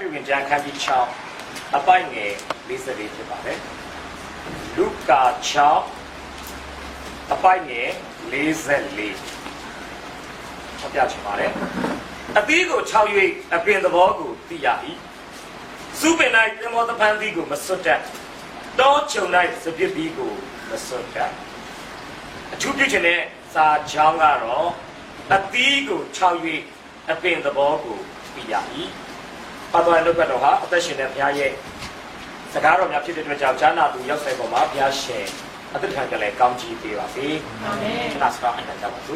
ပြုဝင်ကြံခန်းကြီး6အပိုက်ငယ်44ဖြစ်ပါတယ်လူကာ6အပိုက်ငယ်44ဟောပြချင်ပါတယ်အသီးကို6၍အပင်သဘောကိုသိရ၏စူးပင်၌ပြမောသဖန်သီးကိုမစွတ်တတ်တောချုံ၌စပစ်သီးကိုမစွတ်တတ်အထူးပြုချင်တဲ့စာချောင်းကတော့အသီးကို6၍အပင်သဘောကိုသိရ၏ပတ်တော်လုပ်ကတော့ဟာအသက်ရှင်တဲ့ဘုရားရဲ့စကားတော်များဖြစ်တဲ့အတွက်ကြောင့်ဈာနာသူရောက်ဆိုင်ပေါ်မှာဘုရားရှင်အသက်ခံကြလဲကောင်းချီးပေးပါစေအာမင်နာစကားအနန္တပါစု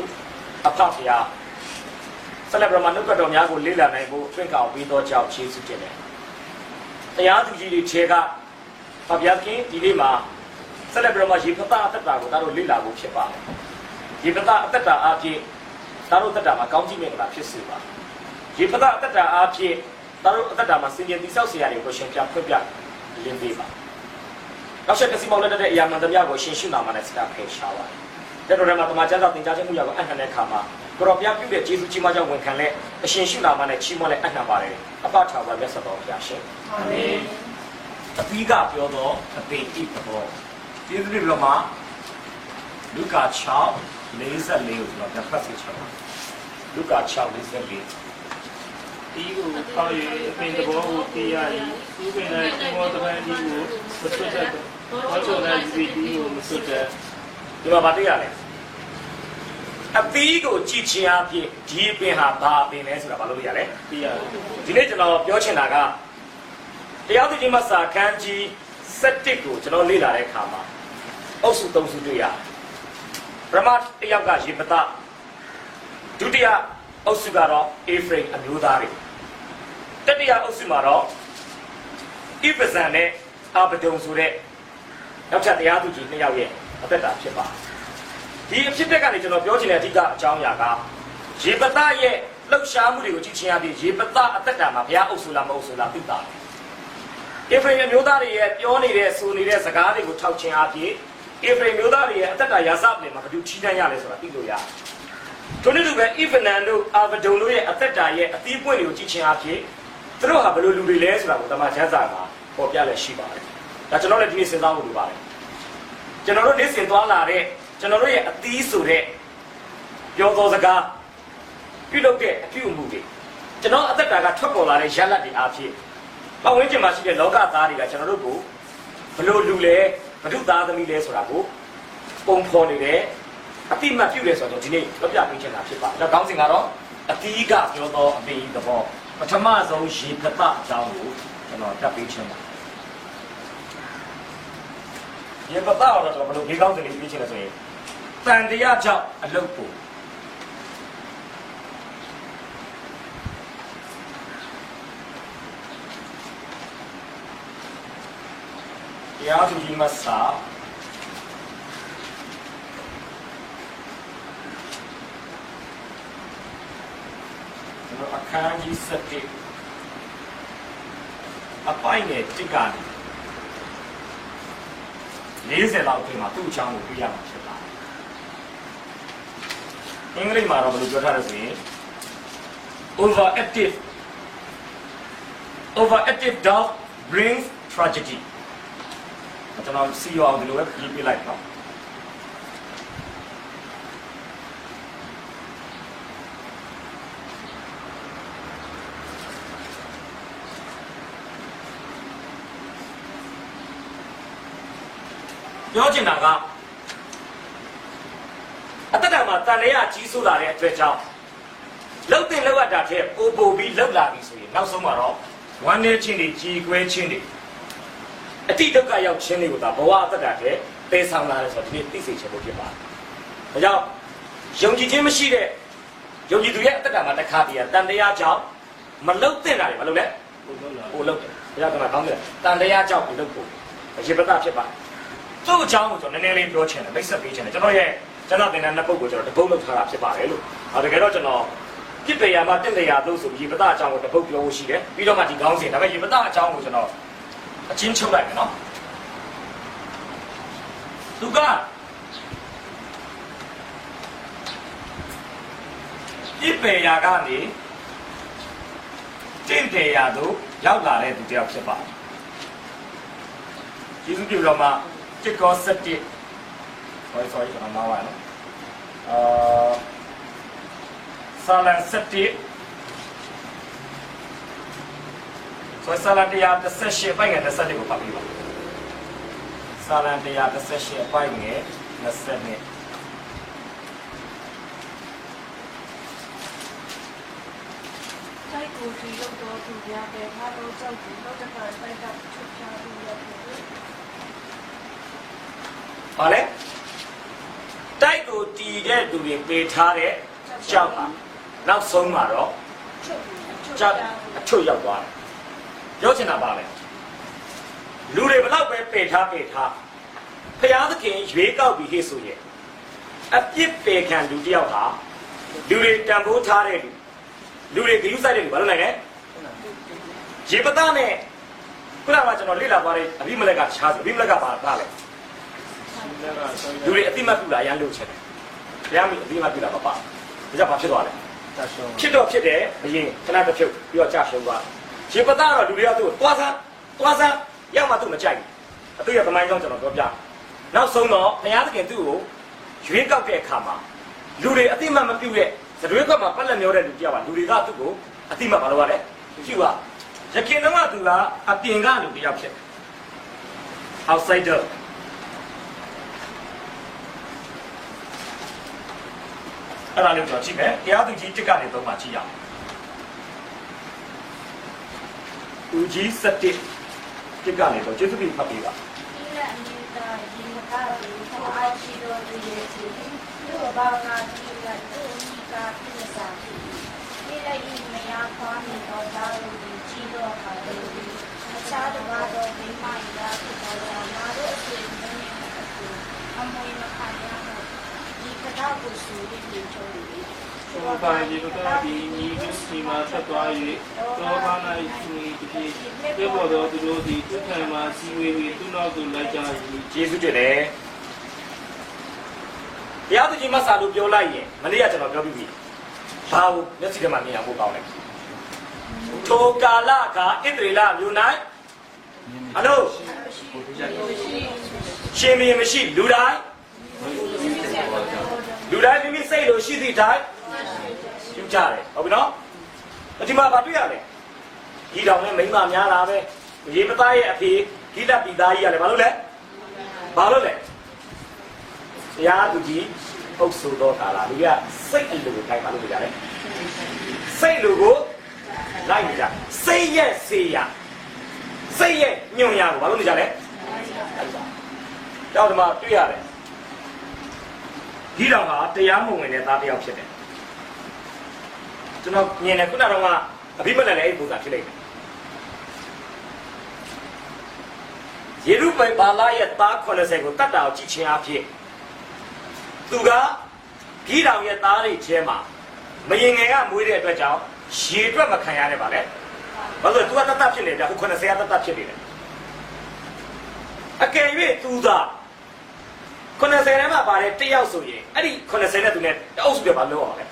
အဖဘုရားဆက်လက်ပြမနှုတ်ကတော်များကိုလေ့လာနိုင်ဖို့အခွင့်ကောင်းပေးသောကြောင့်ယေရှုတင်တယ်တရားသူကြီးတွေခြေကဘုရားခင်ဒီနေ့မှာဆက်လက်ပြမရေဖသအသက်တာကိုဒါတို့လေ့လာဖို့ဖြစ်ပါတယ်ရေဖသအသက်တာအဖြစ်ဒါတို့အသက်တာမှာကောင်းချီးမင်္ဂလာဖြစ်စေပါရေဖသအသက်တာအဖြစ်ဒါတို့အသက်တာမှာစင်ကြယ်တိဆောက်စေရတဲ့ကိုရှင်ပြဖွင့်ပြလင်းပေးပါနောက်ဆက်ကစီမောင်းလက်တဲ့အရာမှန်သမျှကိုရှင်ရှုနာမနဲ့စကားဖယ်ရှားပါတယ်တဲ့တော်ရမှာတမန်ကျမ်းစာသင်ကြားခြင်းမှုရကိုအနှံတဲ့အခါမှာကိုရောပြပြုတဲ့ယေရှုကြီးမကြောင့်ဝန်ခံလက်အရှင်ရှုနာမနဲ့ချီးမွမ်းလက်အနှံပါတယ်အပထာဝရမြတ်စွာဘုရားရှင်အာမင်အသီးကပြောတော့အပေတိဘောဒီလိုပြောမှာလူကာ6:44ကိုကျွန်တော်ပြန်ဖတ်စီချင်ပါလူကာ6:44ဒီကိုခေါ်ရအပင်သဘောကိုသိရ၏ဒီပင်၌ဒီမောတပန်းဒီကိုမစွတ်တတ်ဘာလို့လဲဒီကိုမစွတ်တတ်ဒီမှာဗာသိရလဲအသီးကိုကြည့်ချင်းအဖြစ်ဒီပင်ဟာဘာပင်လဲဆိုတာဘာလို့သိရလဲသိရတယ်ဒီနေ့ကျွန်တော်ပြောချင်တာကတရားသူကြီးမစာခန်းကြီး7ကိုကျွန်တော်လေ့လာတဲ့အခါမှာအုပ်စု3စုတွေ့ရတယ်ပရမတ်တယောက်ကရေပသဒုတိယအုပ်စုကတော့အေဖရိမ်အမျိုးသားတွေတတိယအုပ်စုမှာတော့ဣပဇန်နဲ့အာဗဒုံဆိုတဲ့နောက်ထပ်တရားသူကြီး2ယောက်ရဲ့အသက်တာဖြစ်ပါတယ်ဒီအဖြစ်အပျက်ကနေကျွန်တော်ပြောချင်တဲ့အဓိကအကြောင်းအရာကရေပသရဲ့လှုပ်ရှားမှုတွေကိုကြည့်ချင်းအပြင်ရေပသအသက်တာမှာဘုရားအုပ်စုလားမအုပ်စုလားသိတာအေဖရိမ်အမျိုးသားတွေရဲ့ပြောနေတဲ့ဆိုနေတဲ့စကားတွေကိုထောက်ချင်းအပြင်အေဖရိမ်မျိုးသားတွေရဲ့အသက်တာရာဇပလင်မှာဘယ်သူချီးတန်းရလဲဆိုတာသိလို့ရတယ်ထို့နည်းတူပဲဣဗနန်တို့အာဗဒုံတို့ရဲ့အသက်တာရဲ့အသီးပွင့်တွေကိုကြည့်ချင်းအပြင်သူတို့ဟာဘယ်လိုလူတွေလဲဆိုတာကိုတမန်ကျမ်းစာမှာပေါ်ပြလဲရှိပါတယ်ဒါကျွန်တော်လည်းဒီနေ့စဉ်းစားဖို့လိုပါတယ်ကျွန်တော်တို့နေ့စဉ်သွားလာတဲ့ကျွန်တော်တို့ရဲ့အသီးဆိုတဲ့ပြောသောစကားပြုလုပ်တဲ့အပြုအမူတွေကျွန်တော်အသက်တာကထွက်ပေါ်လာတဲ့ရလဒ်တွေအဖြစ်ပတ်ဝန်းကျင်မှာရှိတဲ့လောကသားတွေကကျွန်တော်တို့ကိုဘယ်လိုလူလဲဘုဒ္ဓသားသမီးလဲဆိုတာကိုပုံဖော်နေတယ်အတိမတ်ပြုတယ်ဆိုတော့ဒီနေ့ပြောပြပေးချင်တာဖြစ်ပါတယ်။ဒါကောင်းစဉ်ကတော့အသီးကပြောတော့အပင်သဘောပထမဆုံးရေပသအကြောင်းကိုကျွန်တော်တက်ပေးချင်ပါတယ်။ရေပသတော့ကျွန်တော်ဘယ်လိုဒီကောင်းစဉ်လေးပေးချင်လဲဆိုရင်တန်တရားကြောင့်အလုတ်ကိုတရားသူကြီးမဆာအခန်းကြီး7အပိုင်နဲ့တစ်ကနေ40လောက်ပြင်မှာသူ့အချောင်းကိုပြရမှာဖြစ်ပါတယ်အင်္ဂလိပ်မှာတော့ဘယ်လိုပြောထားလဲဆိုရင် overactive dog brings tragedy ကျွန်တော်စီရောအောင်ဒီလိုပဲရေးပြလိုက်တော့ပြောချင်တာကအတ္တမှာတန်လျာကြီးစိုးလာတဲ့အတွက်ကြောင့်လှုပ်တင်လှုပ်ရတာတဲ့ပို့ပြီးလှုပ်လာပြီဆိုရင်နောက်ဆုံးမှာတော့ဝမ်းနေခြင်းတွေကြီးကွဲခြင်းတွေအတိဒုက္ခရောက်ခြင်းတွေကိုဒါဘဝအတ္တတဲ့ပေဆောင်လာတယ်ဆိုတော့ဒီနေ့သိစေချင်ဖို့ဖြစ်ပါတယ်။ဒါကြောင့်ယုံကြည်ခြင်းမရှိတဲ့ယုံကြည်သူရဲ့အတ္တမှာတစ်ခါတည်းတန်တရားကြောင့်မလှုပ်တင်တာတွေမလုပ်နဲ့ပို့လှုပ်တယ်။ဒါကြောင့်ကျွန်တော်ကောင်းတယ်တန်တရားကြောင့်မလှုပ်ဖို့ရေပသဖြစ်ပါတယ်။သူ့အကြောင်းကိုကျွန်တော်နည်းနည်းလေးပြောချင်တယ်မိတ်ဆက်ပေးချင်တယ်ကျွန်တော်ရဲ့ကျွန်တော်သင်တဲ့နှစ်ပုဒ်ကိုကျွန်တော်တပုတ်လုပ်ထားတာဖြစ်ပါတယ်လို့တကယ်တော့ကျွန်တော်ပြစ်တရားမှာတင့်တရားလို့ဆိုပြီးရေပသအကြောင်းကိုတပုတ်ပြောဖို့ရှိတယ်ပြီးတော့မှဒီကောင်းစဉ်ဒါပေမဲ့ရေပသအကြောင်းကိုကျွန်တော်အချင်းချုပ်လိုက်မယ်နော်သူကပြစ်ပယ်ရာကနေ တင့်တယ်ရသို့ရောက်လာတဲ့သူတယောက်ဖြစ်ပါတယ်ကျေးဇူးပြုတော်မှာတစ်ကော17 sorry ကျွန်တော်မှားပါနော်စာလံ17ဆိုစာလံ118ပိုင်းငယ်20ကိုဖတ်ပြီးပါစာလံ118ပိုင်းငယ်20တိုက်ကိုဒီလောက်တော့သူပြပဲငါတို့ကြောက်ပြီးတော့တစ်ခါတိုက်ကချုပ်ချပြီးရတယ်။ဘာလဲ။တိုက်ကိုတီးတဲ့သူတွေပေးထားတဲ့ကြောက်ပါ။နောက်ဆုံးမှာတော့ကြောက်အချုပ်ရောက်သွားတယ်။ပြောချင်တာပါလေ။လူတွေဘလောက်ပဲပေးထားဖျားသခင်ရွေးကောက်ပြီးဟေ့ဆိုရဲ့အပြစ်ပေခံလူတယောက်ဟာလူတွေတန်ဖိုးထားတဲ့လူတွေဂရုစိုက်တဲ့လူဘာလို့လဲရေပသားနဲ့ခုနကကျွန်တော်လေ့လာသွားတဲ့အဘိမလက်ကခြားဆိုအဘိမလက်ကပါလဲလူတွေအတိမတ်ပြုတာရမ်းလို့ချက်တယ်ဘုရားမိအတိမတ်ပြုတာမပါဒါကြောင့်ဘာဖြစ်သွားလဲဖြစ်တော့ဖြစ်တယ်ဘယင်ခဏတစ်ဖြုတ်ပြီးတော့ကြာရှုံးသွားရေပသားတော့လူတွေကသူ့ကိုသွားစမ်းရောက်မှသူ့မကြိုက်ဘူးအတူရသမိုင်းကြောင့်ကျွန်တော်ပြောပြနောက်ဆုံးတော့ဘုရားသခင်သူ့ကိုရွေးကောက်တဲ့အခါမှာလူတွေအတိမတ်မပြုတဲ့သတွေးခွက်မှာပတ်လက်မျောတဲ့လူကြောက်ပါလူတွေကသူ့ကိုအတိမတ်ဘာလို့ လဲကြည့်ပါရခင်တော့ကသူကအပြင်ကလူတယောက်ဖြစ် outsider အဲ့ဒါလေးကျွန်တော်ကြည့်မယ်တရားသူကြီးတစ်ကနေ3မှာကြည့်ရအောင်သူကြီး7တစ်ကနေတော့ကျေးဇူးပြုဖတ်ပေးပါဒီလက်အမြင့်တာဒီမကားဒီဆောင်းအားရှိတော်သူရဲ့ဒီလူဘာနာဒီကသူဒီကပြည့်စားဒီလက်ဤမယားခွားနေတော့ဒါလိုကြီးတော့ခါတယ်အခြားတစ်ပါးတော့မိမရာဖြစ်တော့ငါတို့အဆွေမျိုးနဲ့အမွေမခံရဘူးဒီကတော့ကိုဆူပြီးပြောတယ်သောပါယေတတာဒီညီသူစီမှာဆက်သွား၍သောဘာ၌ရှိနေသည်ပြေပေါ်သောသူတို့သည်သူခံမှာစီဝေဝေသူနောက်သို့လိုက်ကြ၏ကျေးဇူးတင်တယ်တရားသူကြီးမဆာလို့ပြောလိုက်ရင်မနေ့ကကျွန်တော်ပြောပြီးပြီဘာလို့မျက်စိထဲမှာမြင်ရဖို့ကောင်းလဲထိုကာလကဣသရေလမြို့၌ဟယ်လိုရှင်မင်းမရှိလူတိုင်းမိမိစိတ်လိုရှိသည့်တိုင်းယူကြတယ်ဟုတ်ပြီနော်ဒီမှာဗာတွေ့ရလဲဒီတောင်နဲ့မိမများလာပဲရေပသားရဲ့အဖေဂိလပိသားကြီးကလည်းဘာလို့လဲတရားသူကြီးအုပ်ဆိုတော့တာလားလူကစိတ်အလိုကိုတိုင်းပါလို့ပြောကြတယ်စိတ်လိုကိုလိုက်နေကြစိတ်ရဲ့စေရစိတ်ရဲ့ညွန်ရကိုဘာလို့နေကြလဲတော့ဒီမှာတွေ့ရတယ်ဒီတော့ကတရားမဝင်တဲ့သားတစ်ယောက်ဖြစ်တယ်ကျွန်တော်မြင်တယ်ခုနကတော့ကအဘိမလက်လည်းအဲ့ဒီပုံစံဖြစ်လိုက်တယ်ယေရုဗဘာလရဲ့သား80ကိုတတ်တာကိုကြည့်ချင်းအဖြစ်သူကဂိတောင်ရဲ့သားတွေထဲမှာမရင်ငယ်ကမွေးတဲ့အတွက်ကြောင့်ရေတွက်မခံရတယ်ပါလေဘာလို့လဲ तू ကတတ်ဖြစ်နေတယ်အခု80ကတတ်ဖြစ်နေတယ်အကယ်၍ तू သာ90ထဲမှာပါတယ်တစ်ယောက်ဆိုရင်အဲ့ဒီ90နဲ့ तू နဲ့တအုပ်စုပြပါလို့အောင်လေ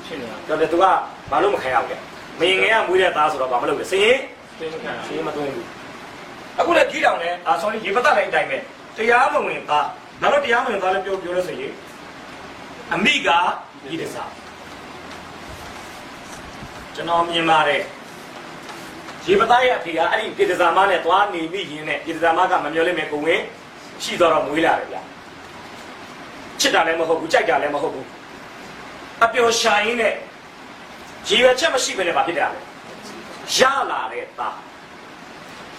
ဖြစ်နေတာတော့ तू ကဘာလို့မခံရဘူးလဲမရင်ငယ်ကမွေးတဲ့သားဆိုတော့ဘာမလုပ်လဲစရင်မသွင်းဘူးအခုလည်းကြီးတောင်နဲ့sorry ရေပသက်လိုက်အတိုင်းပဲတရားမဝင်သားနောက်တော့တရားမဝင်သားလည်းပြောလို့ဆိုရင်အမိကကြီးတဲ့စားကျွန်တော်မြင်ပါတယ်ရေပသက်ရဲ့အဖေကအဲ့ဒီပြည်သားမနဲ့သွားနေမိရင်းနဲ့ပြည်သားမကမမျောလိမ့်မယ်ကိုဝင်ရှိတော့မွေးလာတယ်ဗျာချစ်တာလည်းမဟုတ်ဘူးကြိုက်တာလည်းမဟုတ်ဘူးအပျော်ရှာရင်းနဲ့ရေရွယ်ချက်မရှိဘဲနဲ့ဘာဖြစ်တယ်လဲရလာတဲ့သား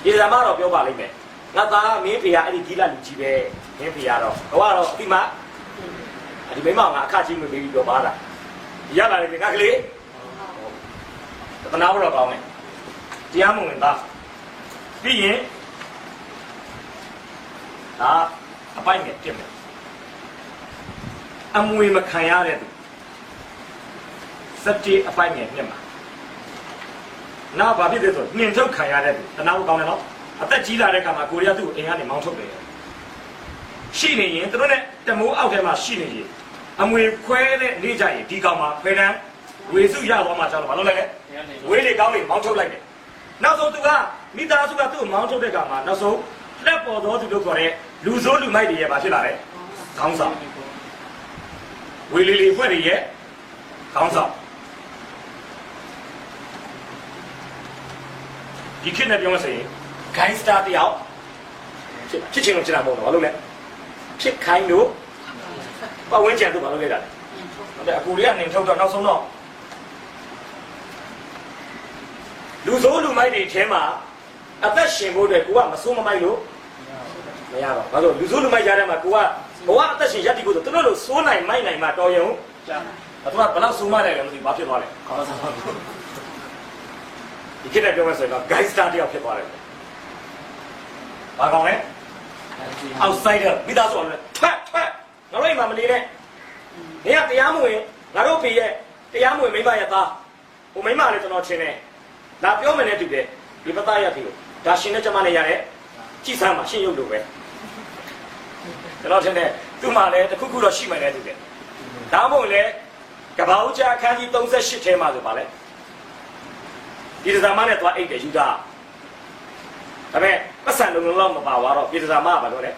ဒီဇာမတော့ပြောပါလိမ့်မယ်ငါသားမင်းဖေကအဲ့ဒီကြီးလာလူကြီးပဲမင်းဖေကတော့တော့အတိမဒီမိမငါအခကြီးမပေးပြီးပြောပါတာရလာတယ်ငါကလေးတနာတော့ကောင်းတယ်တရားမဝင်သားပြီးရင်ဒါအပိုင်နဲ့ပြင်မယ်အမွေမခံရတဲ့သူစက်တီအပိုင်နဲ့မြင်မှာနောက်ဘာဖြစ်လဲဆိုနှင်ထုတ်ခံရတဲ့သူတနာဖို့ကောင်းတယ်နော်အသက်ကြီးလာတဲ့ခါမှာကိုရီးယားသူ့ကိုအိမ်ကနေမောင်းထုတ်တယ်ရှိနေရင်သူတို့နဲ့တမိုးအောက်ထဲမှာရှိနေရင်အမွေခွဲတဲ့နေကြရင်ဒီကောင်မှာခွဲတန်း ဝေစုရသွားမှကြောက်တော့ဘာလို့လဲလဲဝေးလေကောင်းလေမောင်းထုတ်လိုက်တယ်နောက်ဆုံးသူကမိသားစုကသူ့ကိုမောင်းထုတ်တဲ့ကောင်မှာနောက်ဆုံးလက်ပေါ်တော်သူလို့ခေါ်တဲ့လူဆိုးလူမိုက်တွေရဲ့ဘာဖြစ်လာလဲခေါင်းဆောင်ဝေးလေးဖွဲ့တွေရဲ့ခေါင်းဆောင်ဒီခေတ်နဲ့ပြောလို့ဆိုရင်ဂိုင်းစတာတယောက်ဖြစ်ချင်းလို့ကျွန်တော်ပြောတော့ဘာလို့လဲဖြစ်ခိုင်းလို့ပတ်ဝန်းကျင်တို့ဘာလို့လဲတာလဲဟုတ်တယ်အကူလေးကနေထုတ်တော့နောက်ဆုံးတော့လူဆိုးလူမိုက်တွေထဲမှာအသက်ရှင်ဖို့အတွက်ကိုကမစိုးမမိုက်လို့မရတော့ဘာလို့လူဆိုးလူမိုက်ကြားထဲမှာကိုကဘဝအသက်ရှင်ရပ်တည်ဖို့ဆိုသူတို့လိုစိုးနိုင်မိုက်နိုင်မှတော်ရုံအတူကဘယ်တော့စိုးမတယ်လဲမသိဘာဖြစ်သွားလဲဒီခေတ်နဲ့ပြောမှဆိုရင်တော့ guy star တယောက်ဖြစ်သွားတယ်ဘာကောင်းလဲ outsider မိသားစုလည်းထွက်ငါတို့အိမ်မှာမနေနဲ့နေကတရားမဝင်ငါတို့ဖေရဲ့တရားမဝင်မိမရဲ့သားဟိုမိမလည်းကျွန်တော်ချင်းတယ်ဒါပြောမယ်နဲ့တူတယ်ဒီပသားရပြီဒါရှင်နဲ့ကျမနဲ့ရတဲ့ကြည်စမ်းမှာရှင်းရုပ်လိုပဲကျွန်တော်ထင်တယ်သူ့မှာလည်းတစ်ခုခုတော့ရှိမှလည်းတူတယ်ဒါမှမဟုတ်လေကဘာဦးချအခန်းကြီး38ထဲမှာဆိုပါလေပြည်သူ့မနဲ့သွားအိတ်တယ်ယူတာဒါပေမဲ့ပတ်စံလုံးလုံးမပါသွားတော့ပြည်သူ့မကဘာလို့လဲ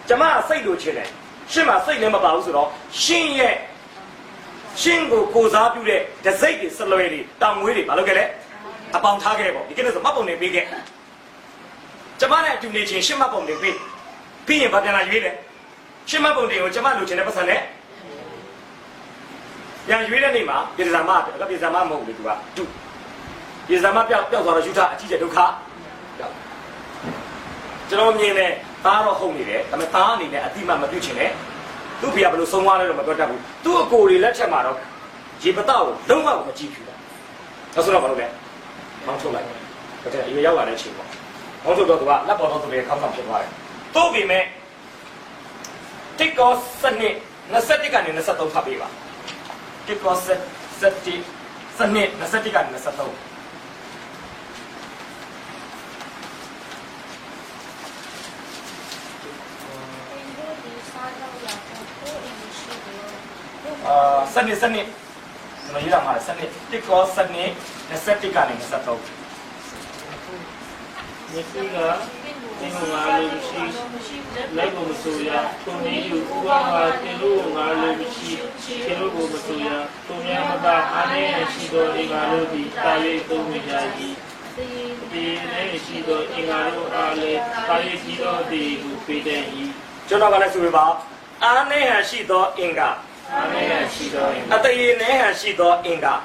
ကျမစိတ်လိုချင်တယ်ရှင်းမှာစိတ်လည်းမပါဘူးဆိုတော့ရှင်းရဲ့ရှင်းကိုစားပြုတဲ့ဒစိတ်တွေစလွယ်တွေတောင်ငွေးတွေဘာလို့လဲအပေါင်ထားခဲ့ပေါ့ဒီကိစ္စဆိုမှတ်ပုံနေပေးခဲ့ကျမနဲ့အတူနေချင်းရှင်းမှတ်ပုံနေပေးပြီးရင်ဗာပြန်လာရွေးတယ်ရှင်းမှတ်ပုံတွေကိုကျမလိုချင်တဲ့ပတ်စံနဲ့ပြန်ရွေးတဲ့နေ့မှာပြည်သူ့မကပြည်သူ့မမဟုတ်ဘူးသူကတူပြည်သူ့မပျောက်သွားတော့ယူထားအကြီးကျယ်ဒုက္ခကျွန်တော်မြင်တယ်သားတော့ဟုတ်နေတယ်ဒါပေမဲ့သားအနေနဲ့အတိမမပြုတ်ချင်တယ်သူ့ဖေကဘယ်လိုဆုံးသွားလဲတော့မပြောတတ်ဘူးသူ့အကိုတွေလက်ထက်မှာတော့ရေပတောက်ကိုလုံးဝမကြည့်ဖြူတာဒါဆိုတော့ဘာလို့လဲမောင်းထုတ်လိုက်တယ်ဒါကြရေရောက်လာတဲ့အချိန်ပေါ့မောင်းထုတ်တော့သူကလက်ပေါ်တော့သူတွေခေါင်းဆောင်ဖြစ်သွားတယ်သို့ပေမဲ့တစ်ကောစနစ်21ကနေ23ဖတ်ပေးပါတစ်ကောစနစ်21ကနေ23စနစ်ကျွန်တော်ရေးရမှာစနစ်တစ်ကောစနစ်21ကနေ23မြစ်ကတင်ငါလိုရှိလိုက်ကိုမဆိုရပုံနေယူဥပမာတင်လို့ငါလိုရှိတင်လို့ကိုမဆိုရပုံများမပါအားနည်းရှိသောအင်္ဂါတို့သည်တာ၍သုံးဝင်ကြ၏ဒီနေ့ရှိသောအင်္ဂါတို့အားလည်းတာ၍ရှိသောသည်ကိုပေးတဲ့၏ကျွန်တော်ကလည်းဆိုပြပါအားနည်းဟန်ရှိသောအင်္ဂါအားနည်းဟန်ရှိသောအင်္ဂါအတရေနည်းဟန်ရှိသောအင်္ဂါ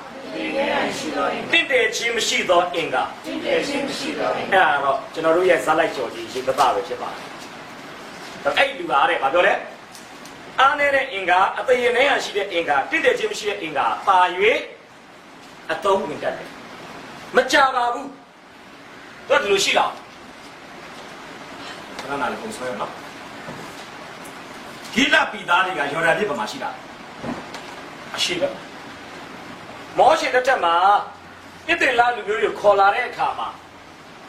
တင့်တယ်ချင်းမရှိသောအင်္ဂါအဲ့ဒါတော့ကျွန်တော်တို့ရဲ့ဇာတ်လိုက်ကြော်ကြီးရေပသပဲဖြစ်ပါတယ်အဲ့လူပါတဲ့ဘာပြောလဲအားနည်းတဲ့အင်္ဂါအတရေနည်းဟန်ရှိတဲ့အင်္ဂါတင့်တယ်ချင်းမရှိတဲ့အင်္ဂါပါ၍အသုံးဝင်တတ်တယ်မကြပါဘူးတော့ဒီလိုရှိလားခဏနာလေးပုံဆွဲရအောင်ဂိလပီသားတွေကယော်ဒန်ပြည်ပေါ်မှာရှိတာအရှိပဲမောရှေတစ်ထက်မှာဣသရေလလူမျိုးတွေကိုခေါ်လာတဲ့အခါမှာ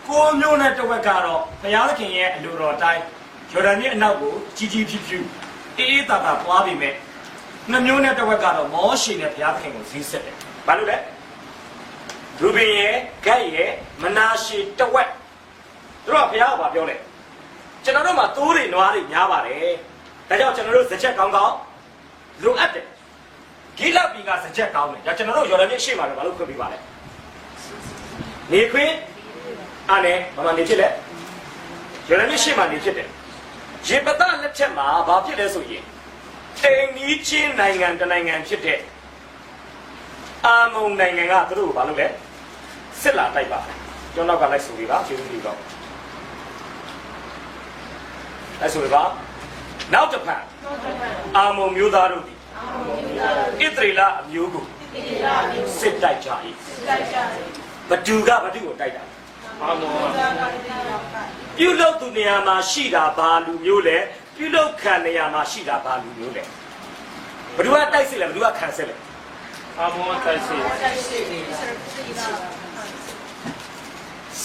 ကိုမျိုးနဲ့တဝက်ကတော့ဘုရားသခင်ရဲ့အလိုတော်တိုင်းယော်ဒန်ပြည်အနောက်ကိုကြီးကြီးဖြူဖြူအေးတာတာပွားပြီးမဲ့နှစ်မျိုးနဲ့တဝက်ကတော့မောရှေနဲ့ဘုရားသခင်ကိုဈေးဆက်တယ်ဘာလို့လဲရူဘင်ရဲ့ဂတ်ရဲ့မနာရှေတဝက်တို့ကဘုရားကပြောတယ်ကျွန်တော်တို့မှာတိုးတွေနွားတွေများပါတယ်ဒါကြောင့်ကျွန်တော်တို့စကြက်ကောင်းကောင်းလိုအပ်တယ်ဂိလပီကစကြက်ကောင်းတယ်ဒါကျွန်တော်တို့ယော်ဒန်ပြည်ရှေ့မှာလည်းဘာလို့ခွင့်ပေးပါလဲနေခွင့်အားနဲ့ဘာမှနေဖြစ်လဲယော်ဒန်ပြည်ရှေ့မှာနေဖြစ်တယ်ရေပသလက်ထက်မှာဘာဖြစ်လဲဆိုရင်အိမ်နီးချင်းနိုင်ငံတစ်နိုင်ငံဖြစ်တဲ့အာမုန်နိုင်ငံကသူတို့ကိုဘာလုပ်လဲစစ်လာတိုက်ပါကျွန်တော်ကလိုက်ဆိုပြီးပါကျေးဇူးပြုတော့အဲ့ဆိုပါနောက်တစ်ဖက်အာမုန်မျိုးသားတို့သည်ဣသရေလအမျိုးကိုစစ်တိုက်ကြ၏ဘသူကဘသူကိုတိုက်တာအာမုန်ပြုလုပ်သူနေရာမှာရှိတာဘာလူမျိုးလဲပြုလုပ်ခံနေရာမှာရှိတာဘာလူမျိုးလဲဘသူကတိုက်စစ်လဲဘသူကခံစစ်လဲအာမုန်တိုက်စစ်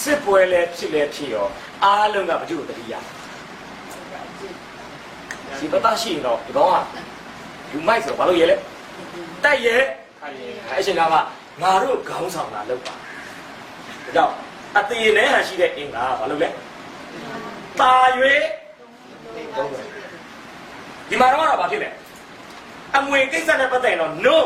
စစ်ပွဲလဲဖြစ်လဲဖြစ်ရောအားလုံးကဘသူကိုတတိယဒီပသားရှိရင်တော့ဒီကောင်ကလူမိုက်ဆိုတော့ဘာလို့ရဲလဲတိုက်ရဲ အဲ့ချိန်ကမှငါတို့ခေါင်းဆောင်တာလုပ်ပါဒါကြောင့်အသေးနဲ့ဟန်ရှိတဲ့အင်္ဂါကဘာလုပ်လဲတာ၍ဒီမှာတော့ဘာဖြစ်လဲအမွေကိစ္စနဲ့ပတ်သက်ရင်တော့ no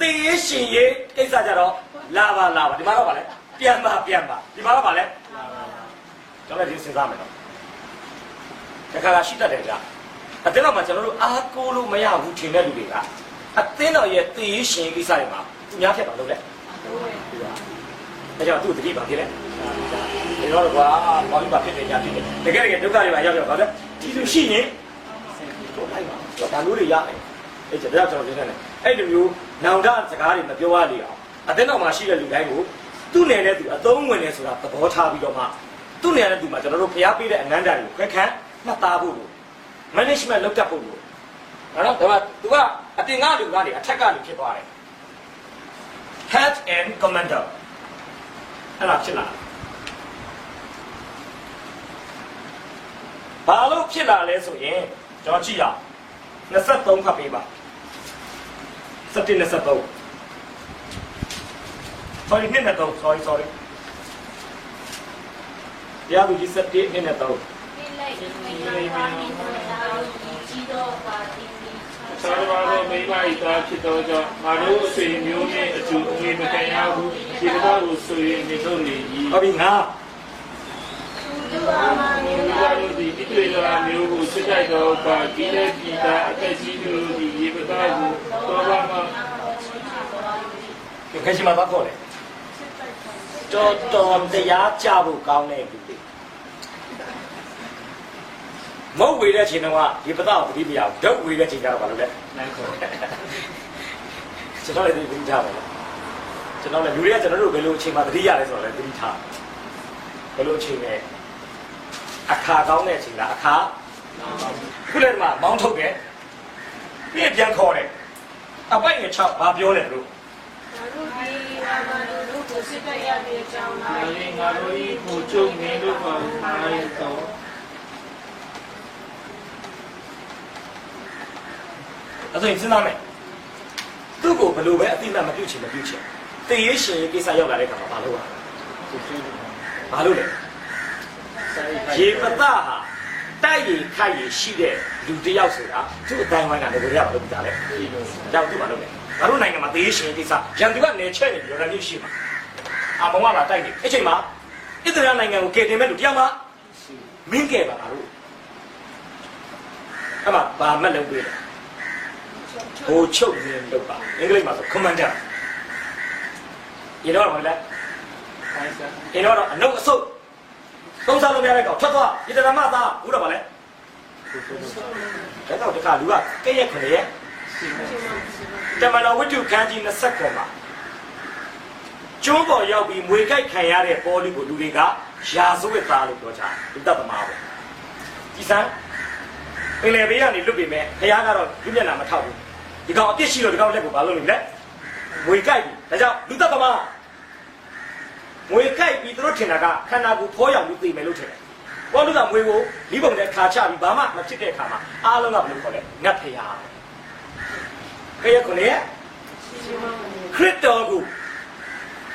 သေရရှင်ရေးကိစ္စကြတော့လာပါဒီမှာတော့ဗာလဲပြန်ပါဒီမှာတော့ဗာလဲကျွန်တော်လည်းဒီစဉ်းစားမယ်နော်တခါကရှိတတ်တယ်ကြာအတင်းတော့မှကျွန်တော်တို့အားကိုးလို့မရဘူးထင်တဲ့လူတွေကအတင်းတော်ရဲ့သေရရှင်ကိစ္စတွေမှာသူများဖြစ်ပါလို့လဲဒါကြောင့်သူ့တတိပါဖြစ်လဲဒီတော့ကွာဘာလို့ပါဖြစ်နေကြဖြစ်နေတကယ်ဒုက္ခတွေပါရောက်ဗာလဲဒီလိုရှိရင်တော့လိုက်ပါတော့ဒါမျိုးတွေရတယ်အဲ့ကျတော့ကျွန်တော်ပြောနေတယ်အဲ့လိုမျိုးနောင်တစကားတွေမပြောရလေအောင်အတင်းတော်မှာရှိတဲ့လူတိုင်းကိုသူ့နယ်နဲ့သူအသုံးဝင်နေဆိုတာသဘောထားပြီးတော့မှသူ့နယ်နဲ့သူမှာကျွန်တော်တို့ဖျားပေးတဲ့အငန်းတန်ကိုခွဲခန်းမှတ်သားဖို့လို့ management လုပ်တတ်ဖို့လို့နော်ဒါမှသူကအတင်ကားလူကနေအထက်ကလူဖြစ်သွားတယ် head and commander အဲ့ဒါဖြစ်လာဘာလို့ဖြစ်လာလဲဆိုရင်ကျွန်တော်ကြည့်ရအောင်23ဖတ်ပေးပါ17 23 sorry တရားသူကြီး17 23 ပိလိုက်မယာပါမီတော်သာကြီးတော်ပါတိတိ သာရဘာသောမိမဤသားဖြစ်သောကြောင့်ငါတို့အဆွေမျိုးနှင့်အကျိုးအငြိမခံရဘူးဒီတော်ကိုဆိုရင်နေတို့နေ၏ဟုတ်ပြီငါသူအားမမျိုးလာ တို့သည်ဣတိလာမျိုးကိုစစ်တိုက်သောပါဒီလည်းဒီတာအသက်ကြီးသူတို့သည်ရေပသားကိုတော်ပါမှ ခက်ရှိမှာတော့ခေါ်တယ်တော်တရားကြဖို့ကောင်းတဲ့လူတွေမဟုတ်ဝေတဲ့ချိန်တော့ဒီပသားကိုတတိမရဘူးဒုတ်ဝေတဲ့ချိန်ကျတော့ဘာလို့လဲနိုင်ခေါ်ကျွန်တော်လည်းဒီထားပါလားကျွန်တော်လည်းလူတွေကကျွန်တော်တို့ဘယ်လိုအချိန်မှတတိရလဲဆိုတော့လည်းတတိထားဘယ်လိုအချိန်လဲအခါကောင်းတဲ့အချိန်လားအခါခုလည်းဒီမှာမောင်းထုတ်တယ်ပြီးပြန်ခေါ်တယ်အပိုက်ငယ်6ဘာပြောလဲလို့ တို့ဒီဘာမှတို့ကိုစစ်တိုက်ရတဲ့အကြောင်း ငါတို့ဤကိုကျုံနေလို့ပါနိုင်တော့အဲ့ဆိုရင်စဉ်းစားမယ်သူ့ကိုဘယ်လိုပဲအတိအမှတ်မပြုချင်တေးရရှင်ကိစ္စရောက်လာတဲ့အခါမှာဘာလုပ်ရလဲရေပသဟာတိုက်ရခိုက်ရရှိတဲ့လူတစ်ယောက်ဆိုတာသူ့အတိုင်းဝိုင်းကလည်းဘယ်လိုရပါလို့ပြတာလဲကြောက်သူ့ဘာလုပ်လဲငါတို့နိုင်ငံမှာတေးရရှင်ကိစ္စရန်သူကနေချက်နေပြီးတော့လည်းရှိမှာအမောင်ကလာတိုက်နေအဲ့ချိန်မှာဣသရေလနိုင်ငံကိုကယ်တင်မဲ့လူတရားမှာမင်းကယ်ပါလားလို့အဲ့မှာဘာမှလုပ်ပေးတယ်ဟိုချုပ်နေလို့ပါအင်္ဂလိပ်မှာဆို commander ရေတော့ဘာလဲရေတော့အနုပ်အဆုပ်သုံးစားလို့မရတဲ့ကောင်ထွက်သွားဣသရေလမသားဘူးတော့ဘာလဲဒါတော့တခါလူကကဲ့ရက်ခွန်ရဲ့တမန်တော်ဝိတုခန်းကြီး20ခွန်မှာကျွန်းပေါ်ရောက်ပြီးမွေကြိုက်ခံရတဲ့ပေါ်လူကိုလူတွေကရာဇဝတ်သားလို့ပြောကြတယ်လူတတ်သမားပဲဒီစမ်းပင်လယ်ဘေးကနေလွတ်ပြီမဲ့ခရီးကတော့လူမျက်နှာမထောက်ဘူးဒီကောင်အပြစ်ရှိလို့ဒီကောင်လက်ကိုဘာလုပ်နေလဲမွေကြိုက်ပြီဒါကြောင့်လူတတ်သမားမွေကြိုက်ပြီးသူတို့ထင်တာကခန္ဓာကိုယ်ဖောရောင်ပြီးသိမယ်လို့ထင်တယ်ဘောလူကမွေကိုလိပုံနဲ့ခါချပြီးဘာမှမဖြစ်တဲ့အခါမှာအားလုံးကဘယ်လိုခေါ်လဲငတ်ဖျားခရခုနေခရစ်တော်ကို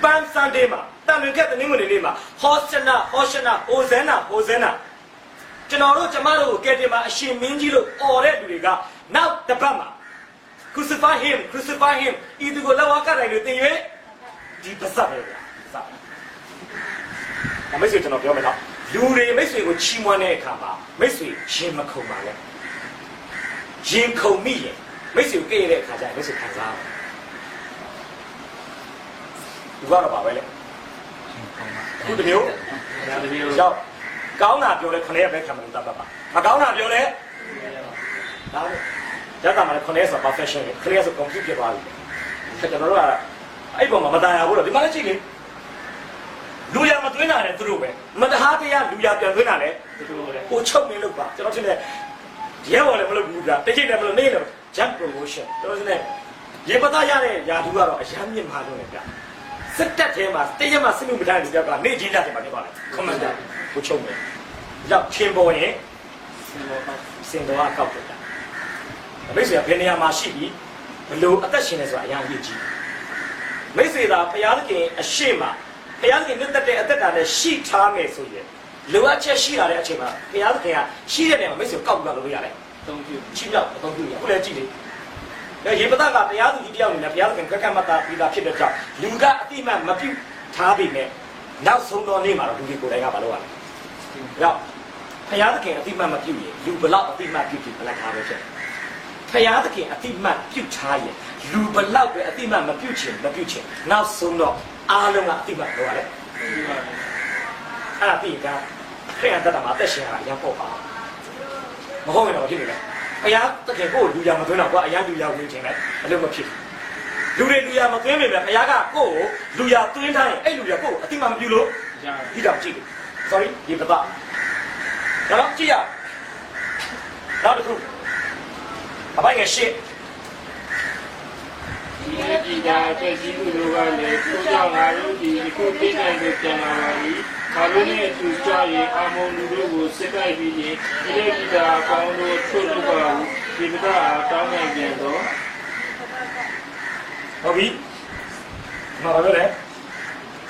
ပန်းစံဒေးမှာတန်လွင်ခက်တဲ့ငွေလေးမှာဟောရှနာဟိုဇဲနာကျွန်တော်တို့ကျမတို့ကိုကယ်တင်မှာအရှင်မင်းကြီးလို့អော်တဲ့လူတွေကနောက်တစ်ပတ်မှာ crucify him ဤသူကိုလက်ဝါးကတ်တိုင်းလို့တင်၍ဒီပစပ်ပဲဗျာမိတ်ဆွေကျွန်တော်ပြောမယ်နော်လူတွေမိတ်ဆွေကိုချီးမွမ်းတဲ့အခါမှာမိတ်ဆွေရင်မခုန်ပါနဲ့ရင်ခုန်မိရင်မိတ်ဆွေကိုကြည့်ရတဲ့အခါကျရင်မိတ်ဆွေခံစားတယ်ဒီကတော့ပါပဲလေခုတမျိုးရောက်ကောင်းတာပြောလဲခနဲ့ပဲခံမလို့တတ်ပါမကောင်းတာပြောလဲဒါလေရတာမှလည်းခနဲ့ဆို profession ခနဲ့ဆို computer ပြသွားပြီကျွန်တော်တို့ကအဲ့ပုံမှာမตายရဘူးလို့ဒီမှာလည်းကြည့်လေလူရမသွင်းတာလည်းသူတို့ပဲမတဟာတရားလူရပြန်သွင်းတာလည်းသူတို့ပဲကိုချုပ်နေလို့ပါကျွန်တော်ထင်တယ်ရဲဘော်လည်းမလုပ်ဘူးဗျာတချိတ်လည်းမလုပ်နေလို့ jump promotion တော်စနေရေပသားရတဲ့ယာသူကတော့အရမ်းမြင့်မှာလို့လေဗျာစစ်တပ်ထဲမှာတရက်မှစစ်မှုပဋ္ဌာန်းလူပြောက်ကနေချင်းကြတယ်မှာနေပါလေ commander ကိုချုပ်မယ်ရောက်ချင်းပေါ်ရင်စင်တော်ကောက်တယ်ဗျာမိတ်ဆွေကဘယ်နေရာမှာရှိပြီး လို့အသက်ရှင်နေဆိုတာအများကြီးကြီးမိတ်ဆွေသာဘုရားသခင်အရှိမဘုရားသခင်မြတ်တဲ့အသက်တာနဲ့ရှိထားမယ်ဆိုရင်လိုအပ်ချက်ရှိလာတဲ့အချိန်မှာဘုရားသခင်ကရှိတဲ့နေရာမှာမိတ်ဆွေကောက်ပြီးတော့လုပ်ရတယ်အသုံးပြုချိမြောက်အသုံးပြုရအခုလည်းကြည့်လေရေပဒကတရားသူကြီးတယောက်နေနဲ့ဘုရားသခင်ကကမတာပြီးတာဖြစ်တဲ့ကြောင့်လူကအတိမတ်မပြုတ်ထားပြီနဲ့နောက်ဆုံးတော့နေ့မှာတော့လူတွေကိုယ်တိုင်ကမလုပ်ရဘူး။ကြောင့်ဘုရားသခင်အတိမတ်မပြုတ်ရင်လူဘလောက်အတိမတ်ပြုတ်ပြီးဘလက်ထားပဲဖြစ်တယ်။ဘုရားသခင်အတိမတ်ပြုတ်ထားရင်လူဘလောက်ပဲအတိမတ်မပြုတ်ချင်နောက်ဆုံးတော့အားလုံးကအတိမတ်လုပ်ရတယ်။အဲ့ဒါပြီးကခရစ်ယာန်တက်တာမှာအသက်ရှင်ရတာအရင်ပေါ့ပါ။မဟုတ်ရင်တော့ဖြစ်နေတယ်။ဘုရားသခင်ကိုလူရမသွင်းတော့ကွာအရင်လူရဝင်ခြင်းလည်းအလုပ်မဖြစ်ဘူး။လူတွေလူရမသွင်းပေမဲ့ဘုရားကကိုယ်ကိုလူရသွင်းထားရင်အဲ့လူရကိုယ်အတိမတ်မပြုလို့ဒီတော့ကြည့်တယ် sorry ဒီပဒတော့ကြည့်ရနောက်တစ်ခုအပိုင်းငယ်ရှစ်ဒီကတဲ့ကြီးလူတို့ကလည်းသူကြောင့်ငါတို့ဒီခုပြည့်နိုင်လို့ပြန်လာပါပြီ။ငါတို့နဲ့သူကြရင်အမုံလူတို့ကိုစစ်တိုက်ပြီးရင်ဒီလေဒီတာကောင်းလို့ထုတ်လို့ပါဘူး။ဒီပဒအားတောင်းနိုင်ပြန်တော့ဟုတ်ပြီမဟုတ်ဘူးလေ